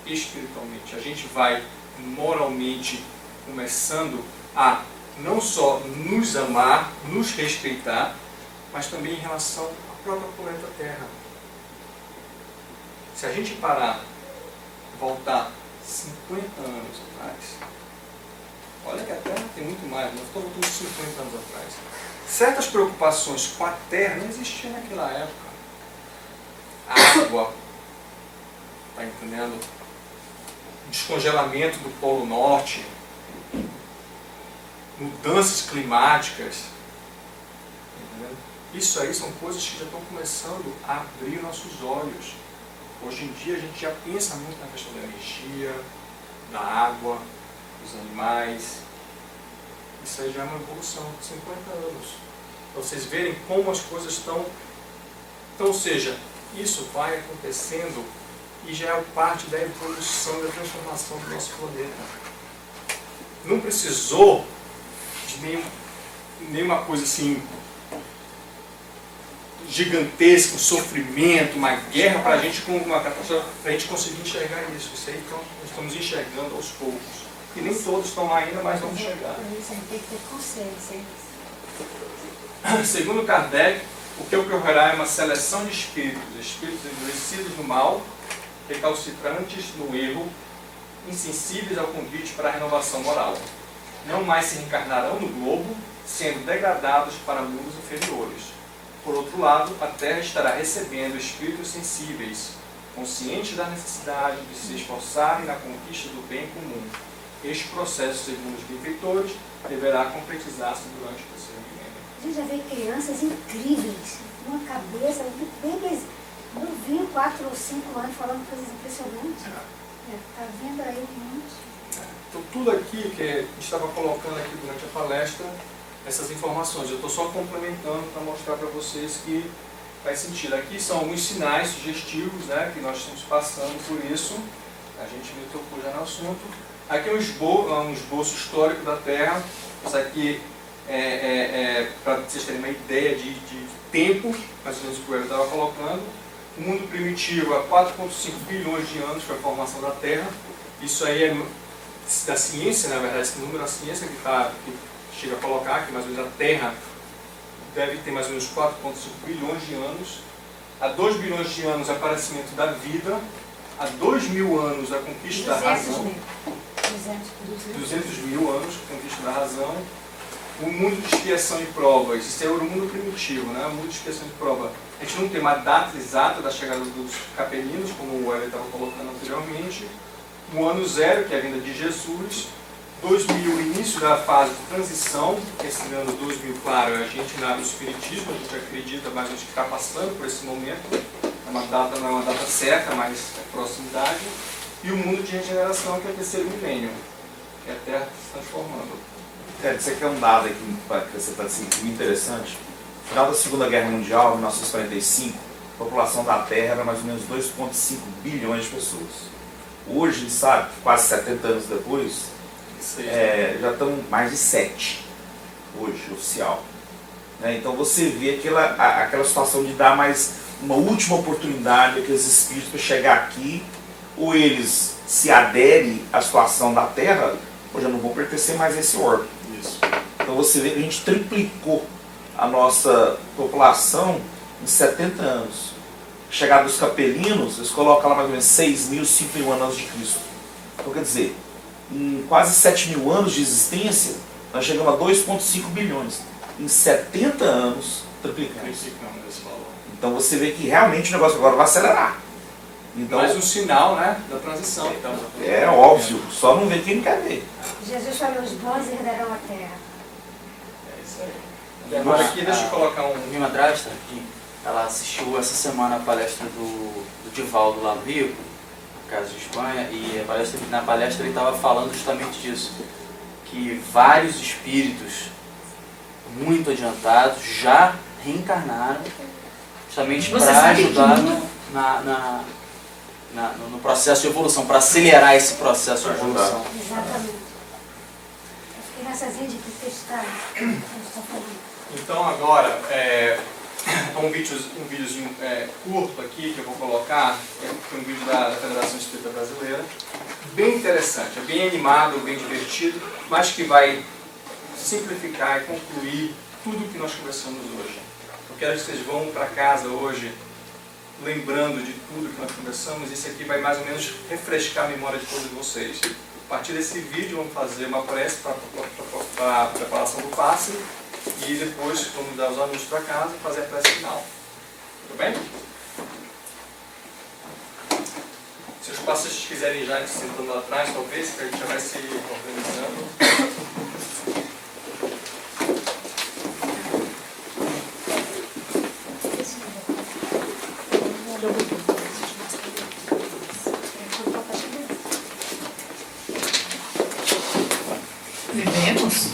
espiritualmente. A gente vai moralmente começando a não só nos amar, nos respeitar, mas também em relação ao próprio planeta Terra. Se a gente parar, voltar 50 anos atrás, olha que a Terra tem muito mais, nós estamos voltando 50 anos atrás. Certas preocupações com a Terra não existiam naquela época. Água, está entendendo? Descongelamento do Polo Norte, mudanças climáticas. Entendeu? Isso aí são coisas que já estão começando a abrir nossos olhos. Hoje em dia a gente já pensa muito na questão da energia, da água, dos animais. Isso aí já é uma evolução de 50 anos. Para vocês verem como as coisas estão. Então, ou seja, isso vai acontecendo e já é parte da evolução e da transformação do nosso planeta. Não precisou de nenhuma coisa assim gigantesca, um sofrimento, uma guerra para a gente, uma catástrofe, para a gente conseguir enxergar isso. Isso aí então, nós estamos enxergando aos poucos. E nem todos estão lá ainda, mas vamos chegar. Isso aí tem que ter consciência. Segundo Kardec, o que ocorrerá é uma seleção de espíritos endurecidos no mal, recalcitrantes no erro, insensíveis ao convite para a renovação moral. Não mais se reencarnarão no globo, sendo degradados para mundos inferiores. Por outro lado, a Terra estará recebendo espíritos sensíveis, conscientes da necessidade de se esforçarem na conquista do bem comum. Este processo, segundo os benfeitores, deverá concretizar-se durante o terceiro milênio. A gente já vê crianças incríveis, uma cabeça, bem novinho, 4 ou 5 anos, falando coisas impressionantes. Está vendo aí um monte. Então, tudo aqui que a gente estava colocando aqui durante a palestra, essas informações, eu estou só complementando para mostrar para vocês que faz sentido. Aqui são alguns sinais sugestivos, né, que nós estamos passando por isso. A gente me tocou já no assunto. Aqui é um esboço histórico da Terra. Isso aqui para vocês terem uma ideia de tempo, mais ou menos o que eu estava colocando. O mundo primitivo há 4,5 bilhões de anos foi a formação da Terra. Isso aí é da ciência, na verdade, esse número da ciência que chega a colocar, que mais ou menos a Terra deve ter mais ou menos 4,5 bilhões de anos. Há 2 bilhões de anos, o aparecimento da vida. Há 2.000 anos, a conquista da razão. 200 mil anos, a conquista da razão. O mundo de expiação e provas, isso é o mundo primitivo, né? O mundo de expiação e prova. A gente não tem uma data exata da chegada dos capelinos, como o Hélio estava colocando anteriormente. O ano zero, que é a vinda de Jesus. 2000, o início da fase de transição. Esse ano 2000, claro, a gente no espiritismo, a gente acredita, mas a gente está passando por esse momento. Não é uma data certa, mas é proximidade. E o mundo de regeneração, que é o terceiro milênio, que é a Terra se transformando. Isso aqui é um dado aqui que você está assim, muito interessante. No final da Segunda Guerra Mundial, em 1945, a população da Terra era mais ou menos 2,5 bilhões de pessoas. Hoje, a gente sabe, quase 70 anos depois, já estão mais de 7, hoje, oficial. Então você vê aquela situação de dar mais uma última oportunidade àqueles espíritos para chegar aqui, ou eles se aderem à situação da Terra, ou já não vão pertencer mais a esse órgão. Isso. Então você vê que a gente triplicou a nossa população em 70 anos. Chegada dos capelinos, eles colocam lá mais ou menos 6.051 anos de Cristo. Então quer dizer, em quase 7.000 anos de existência, nós chegamos a 2,5 bilhões. Em 70 anos, triplicamos. Então você vê que realmente o negócio agora vai acelerar. Então, mais um sinal, né, da transição. Então, é óbvio, só não vê quem não quer ver. Jesus falou, os bons herdarão a terra. É isso aí. E agora aqui, deixa eu colocar um... Minha madrasta, ela assistiu essa semana a palestra do Divaldo lá no Rio, no caso de Espanha, e na palestra ele estava falando justamente disso, que vários espíritos muito adiantados já reencarnaram justamente para ajudar no processo de evolução, para acelerar esse processo de evolução. Exatamente. Eu fiquei nessas linhas de tempestade que a gente está falando. Então agora, um videozinho curto aqui que eu vou colocar, que é um vídeo da Federação Espírita Brasileira, bem interessante, é bem animado, bem divertido, mas que vai simplificar e concluir tudo o que nós conversamos hoje. Eu quero que vocês vão para casa hoje lembrando de tudo que nós conversamos. Isso aqui vai mais ou menos refrescar a memória de todos vocês. A partir desse vídeo vamos fazer uma prece para a preparação do passe e depois vamos dar os anúncios para casa e fazer a prece final. Tudo bem? Se os passistas quiserem já ir sentando lá atrás, talvez, que a gente já vai se organizando. Vivemos?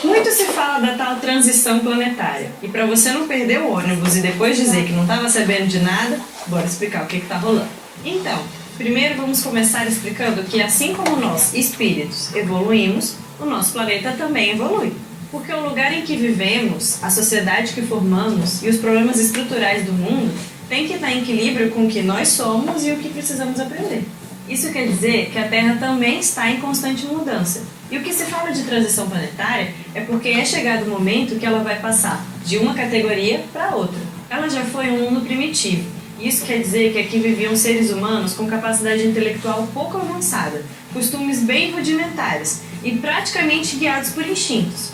Muito se fala da tal transição planetária. E para você não perder o ônibus e depois dizer que não estava sabendo de nada, bora explicar o que está rolando. Então, primeiro vamos começar explicando que assim como nós, espíritos, evoluímos, o nosso planeta também evolui. Porque o lugar em que vivemos, a sociedade que formamos e os problemas estruturais do mundo têm que estar em equilíbrio com o que nós somos e o que precisamos aprender. Isso quer dizer que a Terra também está em constante mudança. E o que se fala de transição planetária é porque é chegado o momento que ela vai passar de uma categoria para outra. Ela já foi um mundo primitivo. Isso quer dizer que aqui viviam seres humanos com capacidade intelectual pouco avançada, costumes bem rudimentares e praticamente guiados por instintos.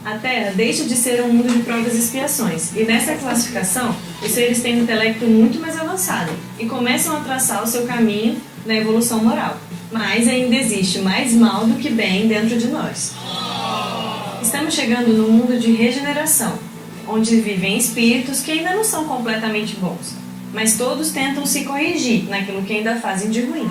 A Terra deixa de ser um mundo de provas e expiações, e nessa classificação, os seres têm um intelecto muito mais avançado e começam a traçar o seu caminho na evolução moral. Mas ainda existe mais mal do que bem dentro de nós. Estamos chegando num mundo de regeneração, onde vivem espíritos que ainda não são completamente bons, mas todos tentam se corrigir naquilo que ainda fazem de ruim.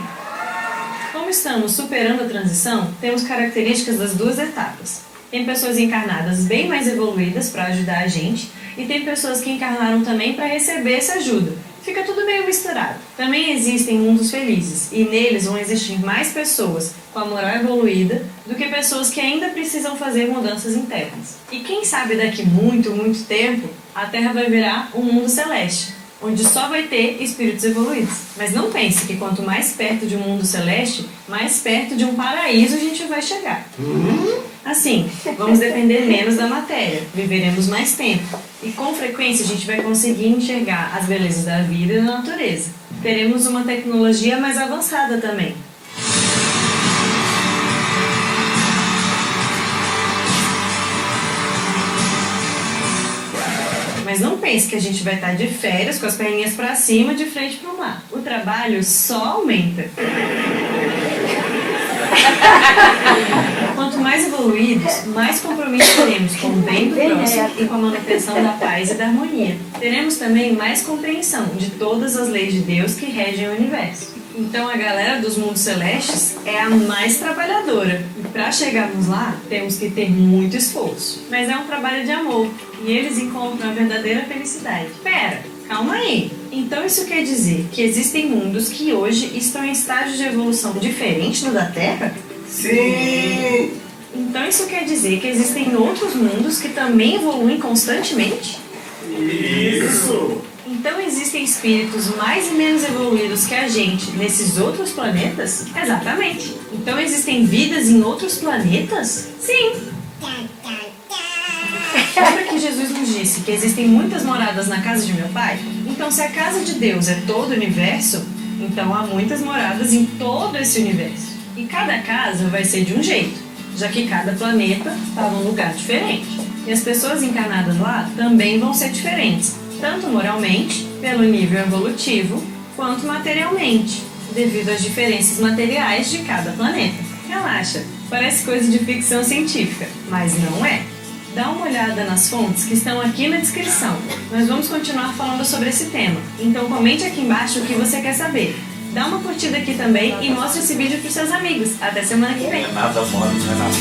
Como estamos superando a transição, temos características das duas etapas. Tem pessoas encarnadas bem mais evoluídas para ajudar a gente e tem pessoas que encarnaram também para receber essa ajuda. Fica tudo meio misturado. Também existem mundos felizes e neles vão existir mais pessoas com a moral evoluída do que pessoas que ainda precisam fazer mudanças internas. E quem sabe daqui muito tempo, a Terra vai virar um mundo celeste, onde só vai ter espíritos evoluídos. Mas não pense que quanto mais perto de um mundo celeste, mais perto de um paraíso a gente vai chegar. Assim, vamos depender menos da matéria, viveremos mais tempo. E com frequência a gente vai conseguir enxergar as belezas da vida e da natureza. Teremos uma tecnologia mais avançada também. Mas não pense que a gente vai estar de férias com as perninhas para cima, de frente para o mar. O trabalho só aumenta. Quanto mais evoluídos, mais compromisso teremos com o bem do próximo e com a manutenção da paz e da harmonia. Teremos também mais compreensão de todas as leis de Deus que regem o universo. Então a galera dos mundos celestes é a mais trabalhadora. E para chegarmos lá, temos que ter muito esforço. Mas é um trabalho de amor e eles encontram a verdadeira felicidade. Pera, calma aí. Então isso quer dizer que existem mundos que hoje estão em estágios de evolução diferente do da Terra? Sim! Então isso quer dizer que existem outros mundos que também evoluem constantemente? Isso! Então existem espíritos mais e menos evoluídos que a gente nesses outros planetas? Exatamente. Então existem vidas em outros planetas? Sim. Lembra que Jesus nos disse que existem muitas moradas na casa de meu Pai? Então se a casa de Deus é todo o universo, então há muitas moradas em todo esse universo. E cada casa vai ser de um jeito, já que cada planeta está num lugar diferente. E as pessoas encarnadas lá também vão ser diferentes, tanto moralmente, pelo nível evolutivo, quanto materialmente, devido às diferenças materiais de cada planeta. Relaxa, parece coisa de ficção científica, mas não é. Dá uma olhada nas fontes que estão aqui na descrição. Nós vamos continuar falando sobre esse tema, então comente aqui embaixo o que você quer saber. Dá uma curtida aqui também e mostre esse vídeo para os seus amigos. Até semana que vem. Nada mole, não é nada.